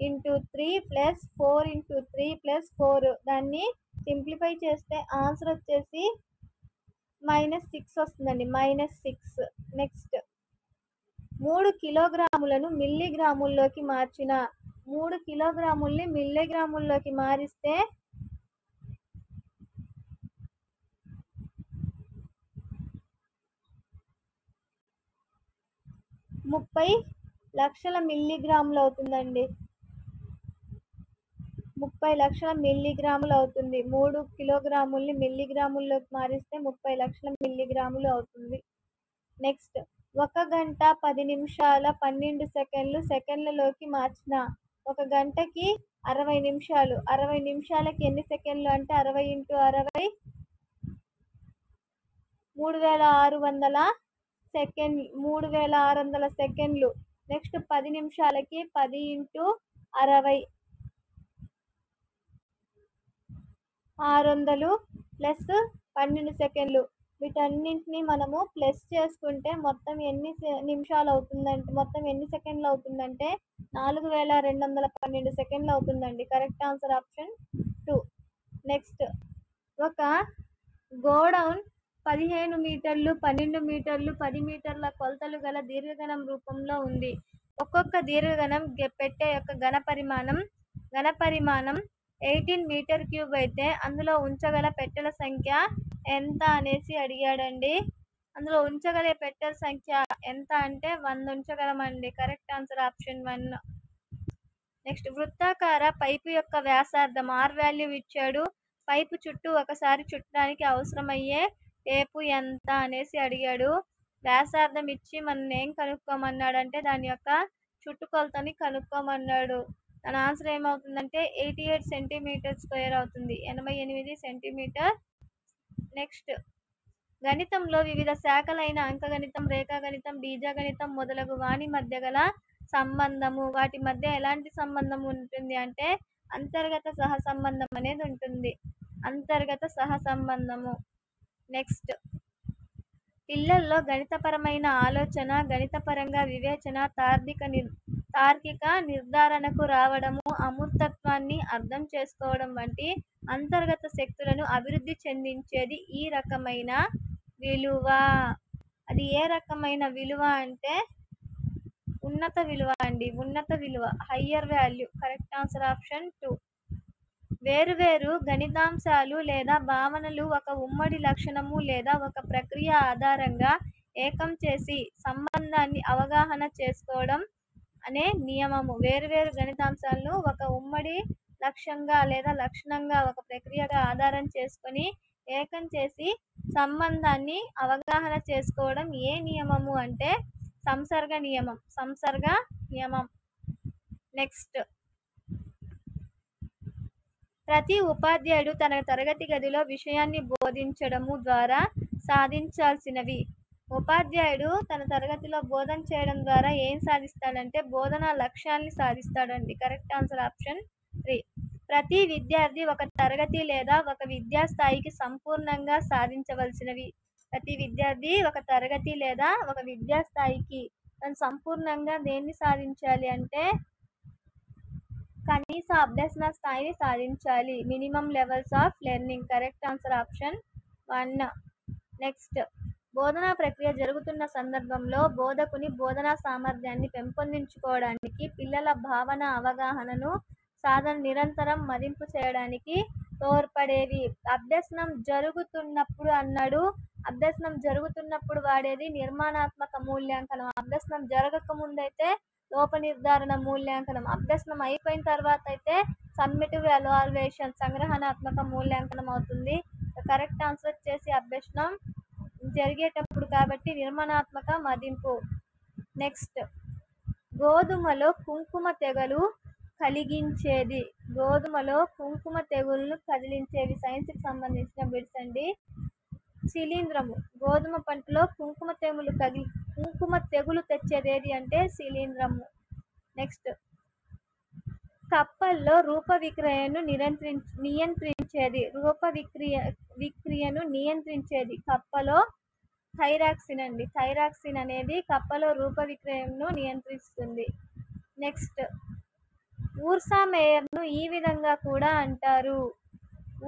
into 3 plus 4 into 3 plus 4 దాన్ని సింప్లిఫై చేస్తే ఆన్సర్ వచ్చేసి -6 వస్తుందండి. -6. నెక్స్ట్ 3 కిలోగ్రాములను మిల్లీగ్రాముల్లోకి మార్చిన 3 కిలోగ్రాముల్ని మిల్లీగ్రాముల్లోకి మారిస్తే 30 లక్షల మిల్లీగ్రాములు అవుతుందండి. 30 లక్షల మిల్లీగ్రాములు అవుతుంది. 3 కిలోగ్రాముల్ని మిల్లీగ్రాముల్లోకి మారిస్తే 30 లక్షల మిల్లీగ్రాములు అవుతుంది. నెక్స్ట్ 1 గంట 10 నిమిషాల 12 సెకండ్లు సెకండ్లలోకి మార్చిన 1 గంటకి 60 నిమిషాలు 60 నిమిషాలకి ఎన్ని సెకండ్లు అంటే 60 ఇంటూ 60 3600 సెకండ్ 3600 సెకండ్లు. నెక్స్ట్ 10 నిమిషాలకి 10 ఇంటూ 60 600 ప్లస్ 12 సెకండ్లు. వీటన్నింటినీ మనము ప్లస్ చేసుకుంటే మొత్తం ఎన్ని నిమిషాలు అవుతుందంటే మొత్తం ఎన్ని సెకండ్లు అవుతుందంటే 4212 సెకండ్లు అవుతుందండి. Correct answer option 2. నెక్స్ట్ ఒక గోడౌన్ 15 మీటర్లు 12 మీటర్లు 10 మీటర్ల కొలతలు గల దీర్ఘగణం రూపంలో ఉంది. ఒక్కొక్క దీర్ఘగణం పెట్టె యొక్క ఘన పరిమాణం 18 మీటర్ క్యూబ్ అయితే అందులో ఉంచగల పెట్టెల సంఖ్య ఎంత అనేసి అడిగాడండి. అందులో ఉంచగల పెట్టెల సంఖ్య ఎంత అంటే 100 ఉంచగలమండి. Correct answer option 1. నెక్స్ట్ వృత్తాకార పైపు యొక్క వ్యాసార్థం R వాల్యూ ఇచ్చాడు. పైపు చుట్టూ ఒకసారి చుట్టడానికి అవసరమయ్యే టేపు ఎంత అనేసి అడిగాడు. వ్యాసార్థం ఇచ్చి మనం ఏం కనుక్కోమన్నాడంటే దాని యొక్క చుట్టుకొలతని కనుక్కోమన్నాడు. దాని ఆన్సర్ ఏమవుతుందంటే 88 సెంటీమీటర్ స్క్వేర్ అవుతుంది. 88 సెంటీమీటర్. నెక్స్ట్ గణితంలో వివిధ శాఖలైన అంకగణితం రేఖాగణితం బీజగణితం మొదలగు వాని మధ్య గల సంబంధము వాటి మధ్య ఎలాంటి సంబంధం ఉంటుంది అంటే అంతర్గత సహసంబంధం అనేది ఉంటుంది. అంతర్గత సహసంబంధము. నెక్స్ట్ పిల్లల్లో గణితపరమైన ఆలోచన గణితపరంగా వివేచన తార్కిక నిర్ధారణకు రావడము అమూర్తత్వాన్ని అర్థం చేసుకోవడం వంటి అంతర్గత శక్తులను అభివృద్ధి చెందించేది ఈ రకమైన విలువ. అది ఏ రకమైన విలువ అంటే ఉన్నత విలువ అండి. ఉన్నత విలువ higher value. Correct answer option 2. వేరువేరు గణితాంశాలు లేదా భావనలు ఒక ఉమ్మడి లక్షణము లేదా ఒక ప్రక్రియ ఆధారంగా ఏకం చేసి సంబంధాన్ని అవగాహన చేసుకోవడం అనే నియమము. వేరువేరు గణితాంశాలను ఒక ఉమ్మడి లక్ష్యంగా లేదా లక్షణంగా ఒక ప్రక్రియగా ఆధారం చేసుకొని ఏకం చేసి సంబంధాన్ని అవగాహన చేసుకోవడం ఏ నియమము అంటే సంసర్గ నియమం. నెక్స్ట్ ప్రతి ఉపాధ్యాయుడు తన తరగతి గదిలో విషయాన్ని బోధించడము ద్వారా సాధించాల్సినవి. ఉపాధ్యాయుడు తన తరగతిలో బోధన చేయడం ద్వారా ఏం సాధిస్తాడంటే బోధనా లక్ష్యాల్ని సాధిస్తాడండి. Correct answer option 3. ప్రతి విద్యార్థి ఒక తరగతి లేదా ఒక విద్యా స్థాయికి సంపూర్ణంగా సాధించవలసినవి. ప్రతి విద్యార్థి ఒక తరగతి లేదా ఒక విద్యా స్థాయికి తను సంపూర్ణంగా దేన్ని సాధించాలి అంటే కనీస అభ్యసన స్థాయిని సాధించాలి. Minimum levels of learning. Correct answer option 1. Next బోధనా ప్రక్రియ జరుగుతున్న సందర్భంలో బోధకుని బోధనా సామర్థ్యాన్ని పెంపొందించుకోవడానికి పిల్లల భావన అవగాహనను సాధన నిరంతరం మదింపు చేయడానికి తోడ్పడేవి. అభ్యసనం జరుగుతున్నప్పుడు అన్నాడు అభ్యసనం జరుగుతున్నప్పుడు వాడేది నిర్మాణాత్మక మూల్యాంకనం. అభ్యసనం జరగక ముందైతే లోప నిర్ధారణ మూల్యాంకనం. అభ్యసనం అయిపోయిన తర్వాత అయితే సమ్మేటివ్ ఎవాల్యుయేషన్ సంగ్రహణాత్మక మూల్యాంకనం అవుతుంది. కరెక్ట్ ఆన్సర్ వచ్చేసి అభ్యసనం జరిగేటప్పుడు కాబట్టి నిర్మాణాత్మక మదింపు. నెక్స్ట్, గోధుమలో కుంకుమ తెగలు కలిగించేది. గోధుమలో కుంకుమ తెగులను కదిలించేవి. సైన్స్కి సంబంధించిన బిట్స్ అండి. శిలీంధ్రము. గోధుమ పంటలో కుంకుమ తెగులు తెచ్చేది ఏది అంటే శిలీంధ్రము. నెక్స్ట్, కప్పల్లో రూప విక్రియను నియంత్రించేది. విక్రియను నియంత్రించేది కప్పలో థైరాక్సిన్ అండి. థైరాక్సిన్ అనేది కప్పలో రూప విక్రయంను నియంత్రిస్తుంది. నెక్స్ట్, ఊర్సా మేయర్ను ఈ విధంగా కూడా అంటారు.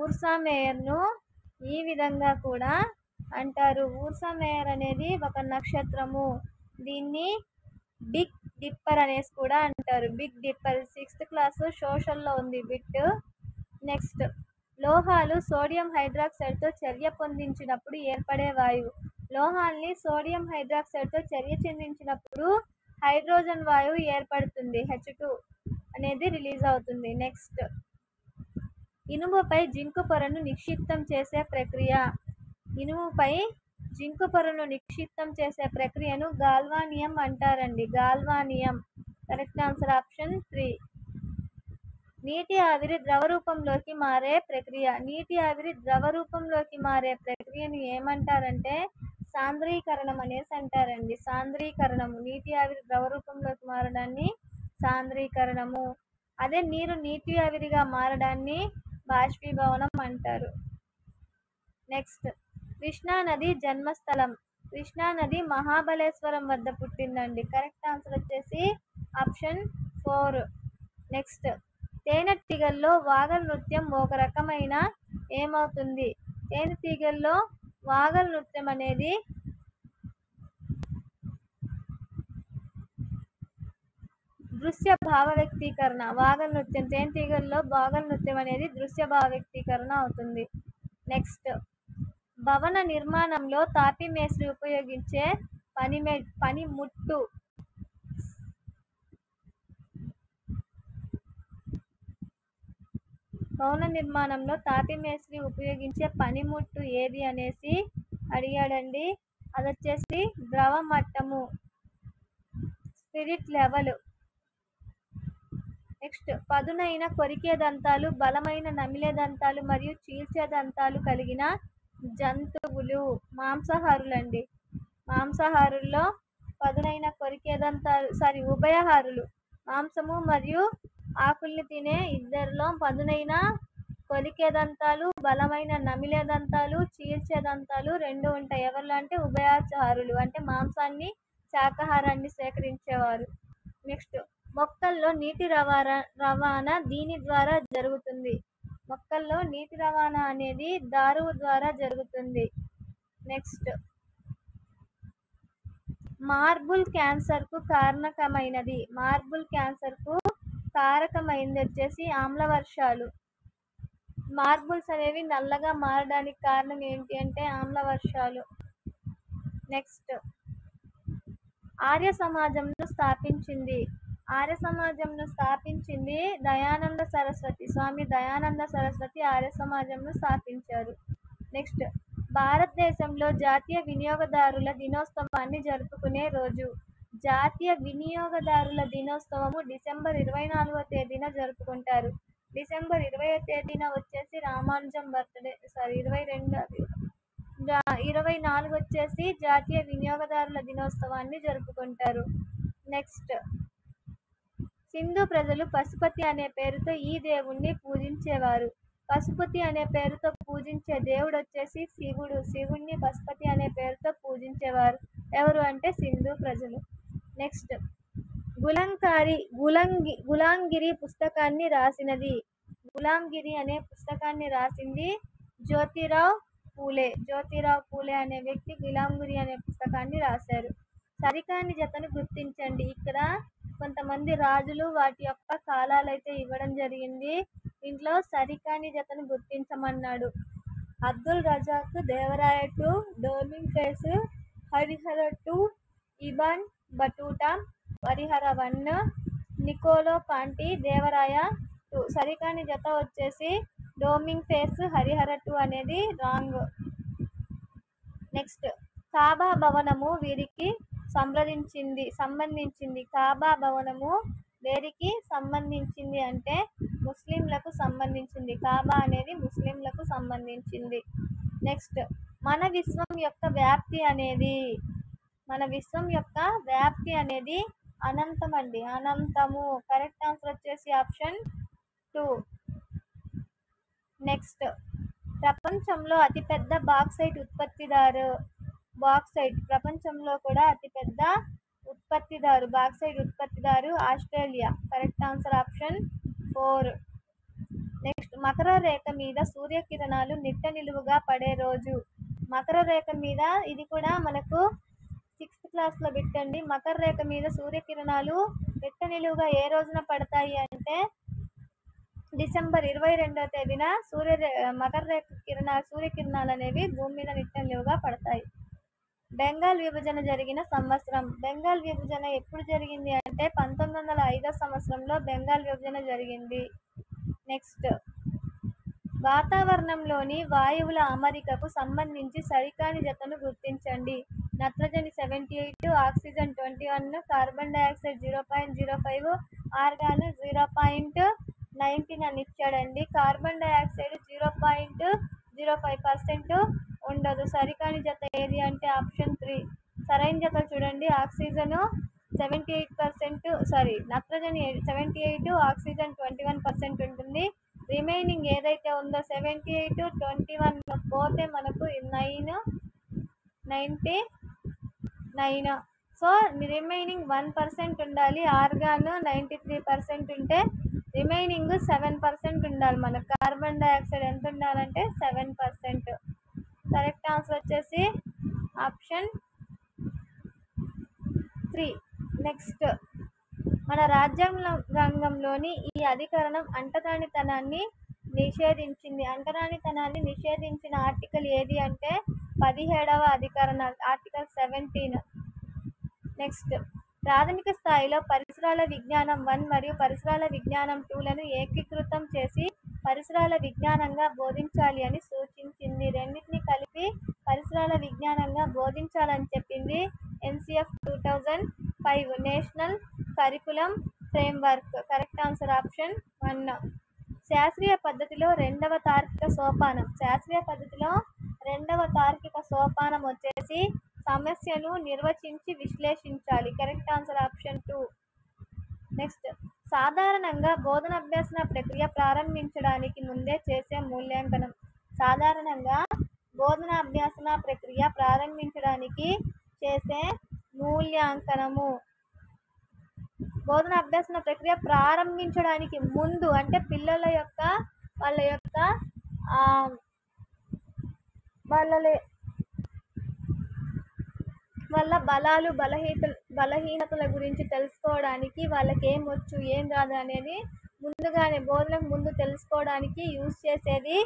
ఊర్సా మేయర్ను ఈ విధంగా కూడా అంటారు. ఊర్సా మేయర్ అనేది ఒక నక్షత్రము. దీన్ని బిగ్ డిప్పర్ అనేసి కూడా అంటారు. బిగ్ డిప్పర్ 6th క్లాస్ సోషల్లో ఉంది బిట్. నెక్స్ట్, లోహాలు సోడియం హైడ్రాక్సైడ్తో చర్య పొందించినప్పుడు ఏర్పడే వాయువు. లోహాల్ని సోడియం హైడ్రాక్సైడ్తో చర్య చెందించినప్పుడు హైడ్రోజన్ వాయువు ఏర్పడుతుంది. H2 అనేది రిలీజ్ అవుతుంది. నెక్స్ట్, ఇనుముపై జింకు పొరను నిక్షిప్తం చేసే ప్రక్రియ. ఇనుముపై జింకు పొరను నిక్షిప్తం చేసే ప్రక్రియను గాల్వానియం అంటారండి. గాల్వానియం. Correct answer option 3. నీటి ఆవిరి ద్రవ రూపంలోకి మారే ప్రక్రియ. నీటి ఆవిరి ద్రవ రూపంలోకి మారే ప్రక్రియను ఏమంటారంటే సాంద్రీకరణం అనేసి అంటారండి. సాంద్రీకరణము. నీటి ఆవిరి ద్రవ రూపంలోకి మారడాన్ని సాంద్రీకరణము. అదే నీరు నీటి ఆవిరిగా మారడాన్ని బాష్పీభవనం అంటారు. నెక్స్ట్, కృష్ణానది జన్మస్థలం. కృష్ణానది మహాబలేశ్వరం వద్ద పుట్టిందండి. కరెక్ట్ ఆన్సర్ వచ్చేసి ఆప్షన్ 4. నెక్స్ట్, తేనెటీగల్లో వాగల్ నృత్యం ఒక రకమైన ఏమవుతుంది? తేనెటీగల్లో వాగల్ నృత్యం అనేది దృశ్య భావ వ్యక్తీకరణ. వాగల్ నృత్యం తేనెటీగల్లో వాగల్ నృత్యం అనేది దృశ్య భావ వ్యక్తీకరణ అవుతుంది. నెక్స్ట్, భవన నిర్మాణంలో తాపీ మేస్త్రి ఉపయోగించే పనిముట్టు. భవన నిర్మాణంలో తాపీ మేస్త్రి ఉపయోగించే పనిముట్టు ఏది అనేసి అడిగాడండి. అది వచ్చేసి ద్రవ మట్టము, స్పిరిట్ లెవెల్. నెక్స్ట్, పదునైన కొరికే దంతాలు, బలమైన నమిలే దంతాలు మరియు చీల్చే దంతాలు కలిగిన జంతువులు. మాంసాహారులండి. మాంసాహారుల్లో పదునైన కొరికే దంతాలు ఉభయహారులు. మాంసము మరియు ఆకుల్ని తినే ఇద్దరిలో పదునైన కొరికే దంతాలు, బలమైన నమిలే దంతాలు, చీల్చే దంతాలు 2 ఉంటాయి. ఎవరిలో అంటే ఉభయచారులు, అంటే మాంసాన్ని శాకాహారాన్ని సేకరించేవారు. నెక్స్ట్, మొక్కల్లో నీటి రవాణా దీని ద్వారా జరుగుతుంది. మొక్కల్లో నీటి రవాణా అనేది దారువు ద్వారా జరుగుతుంది. నెక్స్ట్, మార్బుల్ క్యాన్సర్కు కారకమైనది. మార్బుల్ క్యాన్సర్కు కారకమైనది వచ్చేసి ఆమ్ల వర్షాలు. మార్బుల్స్ అనేవి నల్లగా మారడానికి కారణం ఏంటి అంటే ఆమ్ల వర్షాలు. నెక్స్ట్, ఆర్య సమాజంను స్థాపించింది. ఆర్య సమాజంను స్థాపించింది దయానంద సరస్వతి. స్వామి దయానంద సరస్వతి ఆర్య సమాజంను స్థాపించారు. నెక్స్ట్, భారతదేశంలో జాతీయ వినియోగదారుల దినోత్సవాన్ని జరుపుకునే రోజు. జాతీయ వినియోగదారుల దినోత్సవము డిసెంబర్ 24వ తేదీన జరుపుకుంటారు. డిసెంబర్ 20వ తేదీన వచ్చేసి రామానుజం బర్త్డే. 24 వచ్చేసి జాతీయ వినియోగదారుల దినోత్సవాన్ని జరుపుకుంటారు. నెక్స్ట్, సింధు ప్రజలు పశుపతి అనే పేరుతో ఈ దేవుణ్ణి పూజించేవారు. పశుపతి అనే పేరుతో పూజించే దేవుడు వచ్చేసి శివుడు. శివుణ్ణి పశుపతి అనే పేరుతో పూజించేవారు. ఎవరు అంటే సింధు ప్రజలు. నెక్స్ట్, గులాంగిరి పుస్తకాన్ని రాసినది. గులాంగిరి అనే పుస్తకాన్ని రాసింది జ్యోతిరావు పూలే. జ్యోతిరావు పూలే అనే వ్యక్తి గులాంగిరి అనే పుస్తకాన్ని రాశారు. సరికాని జతను గుర్తించండి. ఇక్కడ కొంతమంది రాజులు వాటి యొక్క కాలాలు అయితే ఇవ్వడం జరిగింది. దీంట్లో సరికాని జతను గుర్తించమన్నాడు. Abdul Razzaq Devaraya 2, Domingo Paes Harihara 2, Ibn Battuta Harihara 1, Nicolo Conti Devaraya 2. సరికాని జత వచ్చేసి డోర్మింగ్ ఫేస్ హరిహర 2 అనేది రాంగ్. నెక్స్ట్ కాబా భవనము వీరికి సంబంధించింది. కాబా భవనము వేరికి సంబంధించింది అంటే ముస్లింలకు సంబంధించింది. కాబా అనేది ముస్లింలకు సంబంధించింది. నెక్స్ట్ మన విశ్వం యొక్క వ్యాప్తి అనేది అనంతము. కరెక్ట్ ఆన్సర్ వచ్చేసి ఆప్షన్ 2. నెక్స్ట్ ప్రపంచంలో అతిపెద్ద బాక్సైట్ ప్రపంచంలో కూడా అతిపెద్ద బాక్సైట్ ఉత్పత్తిదారు Australia. Correct answer option 4. Next Makar రేఖ మీద సూర్యకిరణాలు నిట్ట నిలువుగా పడే రోజు. మకర రేఖ మీద ఇది కూడా మనకు 6th క్లాస్లో పెట్టండి. మకర రేఖ మీద సూర్యకిరణాలు నిట్ట నిలువుగా ఏ రోజున పడతాయి అంటే డిసెంబర్ 22వ తేదీన మకర రేఖ సూర్యకిరణాలు అనేవి భూమి మీద నిట్ట నిలువుగా పడతాయి. బెంగాల్ విభజన జరిగిన సంవత్సరం. బెంగాల్ విభజన ఎప్పుడు జరిగింది అంటే 1905వ సంవత్సరంలో బెంగాల్ విభజన జరిగింది. నెక్స్ట్ వాతావరణంలోని వాయువుల అమరికకు సంబంధించి సరికాని జతను గుర్తించండి. నత్రజని 78, ఆక్సిజన్ 21, కార్బన్ డయాక్సైడ్ 0.05, ఆర్గాన్ 0.19 అని ఇచ్చాడండి. కార్బన్ డయాక్సైడ్ 0.05% ఉండదు. సరికాని జత ఏది అంటే ఆప్షన్ 3. సరైన జతలు చూడండి. ఆక్సిజన్ 78%, నత్రజని 78, ఆక్సిజన్ 21% ఉంటుంది. రిమైనింగ్ ఏదైతే ఉందో 78, 21 పోతే మనకు 99. సో రిమైనింగ్ 1% ఉండాలి. ఆర్గాన్ 93% ఉంటే రిమైనింగ్ 7% ఉండాలి. మనకు కార్బన్ డయాక్సైడ్ ఎంత ఉండాలంటే 7%. కరెక్ట్ ఆన్సర్ వచ్చేసి ఆప్షన్ 3. నెక్స్ట్ మన రాజ్యాంగంలోని ఈ అధికరణం అంటరానితనాన్ని నిషేధించిన ఆర్టికల్ ఏది అంటే 17వ అధికరణ, ఆర్టికల్ 17. నెక్స్ట్ ప్రాథమిక స్థాయిలో పరిసరాల విజ్ఞానం 1 మరియు పరిసరాల విజ్ఞానం 2లను ఏకీకృతం చేసి పరిసరాల విజ్ఞానంగా బోధించాలి అని సూచించింది. రెండింటిని కలిపి పరిసరాల విజ్ఞానంగా బోధించాలని చెప్పింది NCF 2005 national curriculum framework. Correct answer option 1. శాస్త్రీయ పద్ధతిలో రెండవ తార్కిక సోపానం వచ్చేసి సమస్యను నిర్వచించి విశ్లేషించాలి. Correct answer option 2. నెక్స్ట్ సాధారణంగా బోధనాభ్యసన ప్రక్రియ ప్రారంభించడానికి ముందే చేసే మూల్యాంకనం. బోధనాభ్యసన ప్రక్రియ ప్రారంభించడానికి ముందు అంటే పిల్లల యొక్క వాళ్ళ బలాలు బలహీనతల గురించి తెలుసుకోవడానికి, వాళ్ళకి ఏం వచ్చు ఏం రాదు అనేది ముందుగానే బోధనకు ముందు తెలుసుకోవడానికి యూజ్ చేసేది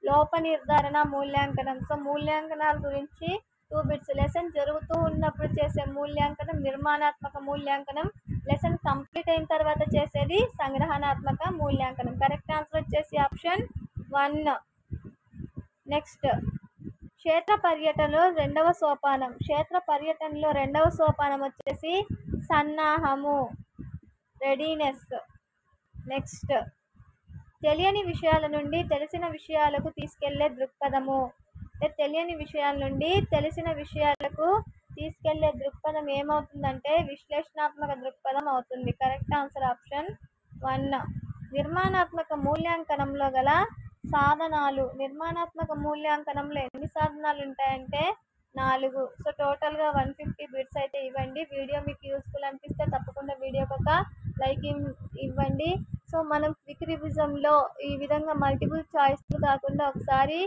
లోప నిర్ధారణ మూల్యాంకనం. సో మూల్యాంకనాల గురించి 2 బిట్స్. లెసన్ జరుగుతూ ఉన్నప్పుడు చేసే మూల్యాంకనం నిర్మాణాత్మక మూల్యాంకనం, లెసన్ కంప్లీట్ అయిన తర్వాత చేసేది సంగ్రహణాత్మక మూల్యాంకనం. కరెక్ట్ ఆన్సర్ వచ్చేసి ఆప్షన్ 1. నెక్స్ట్ క్షేత్ర పర్యటనలో రెండవ సోపానం వచ్చేసి సన్నాహము, రెడీనెస్. నెక్స్ట్ తెలియని విషయాల నుండి తెలిసిన విషయాలకు తీసుకెళ్లే దృక్పథము. తెలియని విషయాల నుండి తెలిసిన విషయాలకు తీసుకెళ్లే దృక్పథం ఏమవుతుందంటే విశ్లేషణాత్మక దృక్పథం అవుతుంది. Correct answer option 1. నిర్మాణాత్మక మూల్యాంకనంలో గల సాధనాలు. నిర్మాణాత్మక మూల్యాంకనంలో ఎన్ని సాధనాలు ఉంటాయంటే 4. సో టోటల్గా 150 బిట్స్ అయితే ఇవ్వండి. వీడియో మీకు యూస్ఫుల్ అనిపిస్తే తప్పకుండా వీడియోకి ఒక లైక్ ఇవ్వండి. సో మనం క్విక్ రివిజన్లో ఈ విధంగా మల్టిపుల్ చాయిస్లు కాకుండా ఒకసారి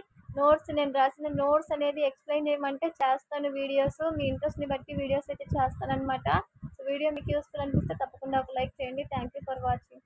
నేను రాసిన నోట్స్ అనేది ఎక్స్ప్లెయిన్ చేయమంటే చేస్తాను. వీడియోస్ మీ ఇంట్రెస్ట్ని బట్టి వీడియోస్ అయితే చేస్తాను అనమాట. సో వీడియో మీకు యూస్ఫుల్ అనిపిస్తే తప్పకుండా ఒక లైక్ చేయండి. Thank you for watching.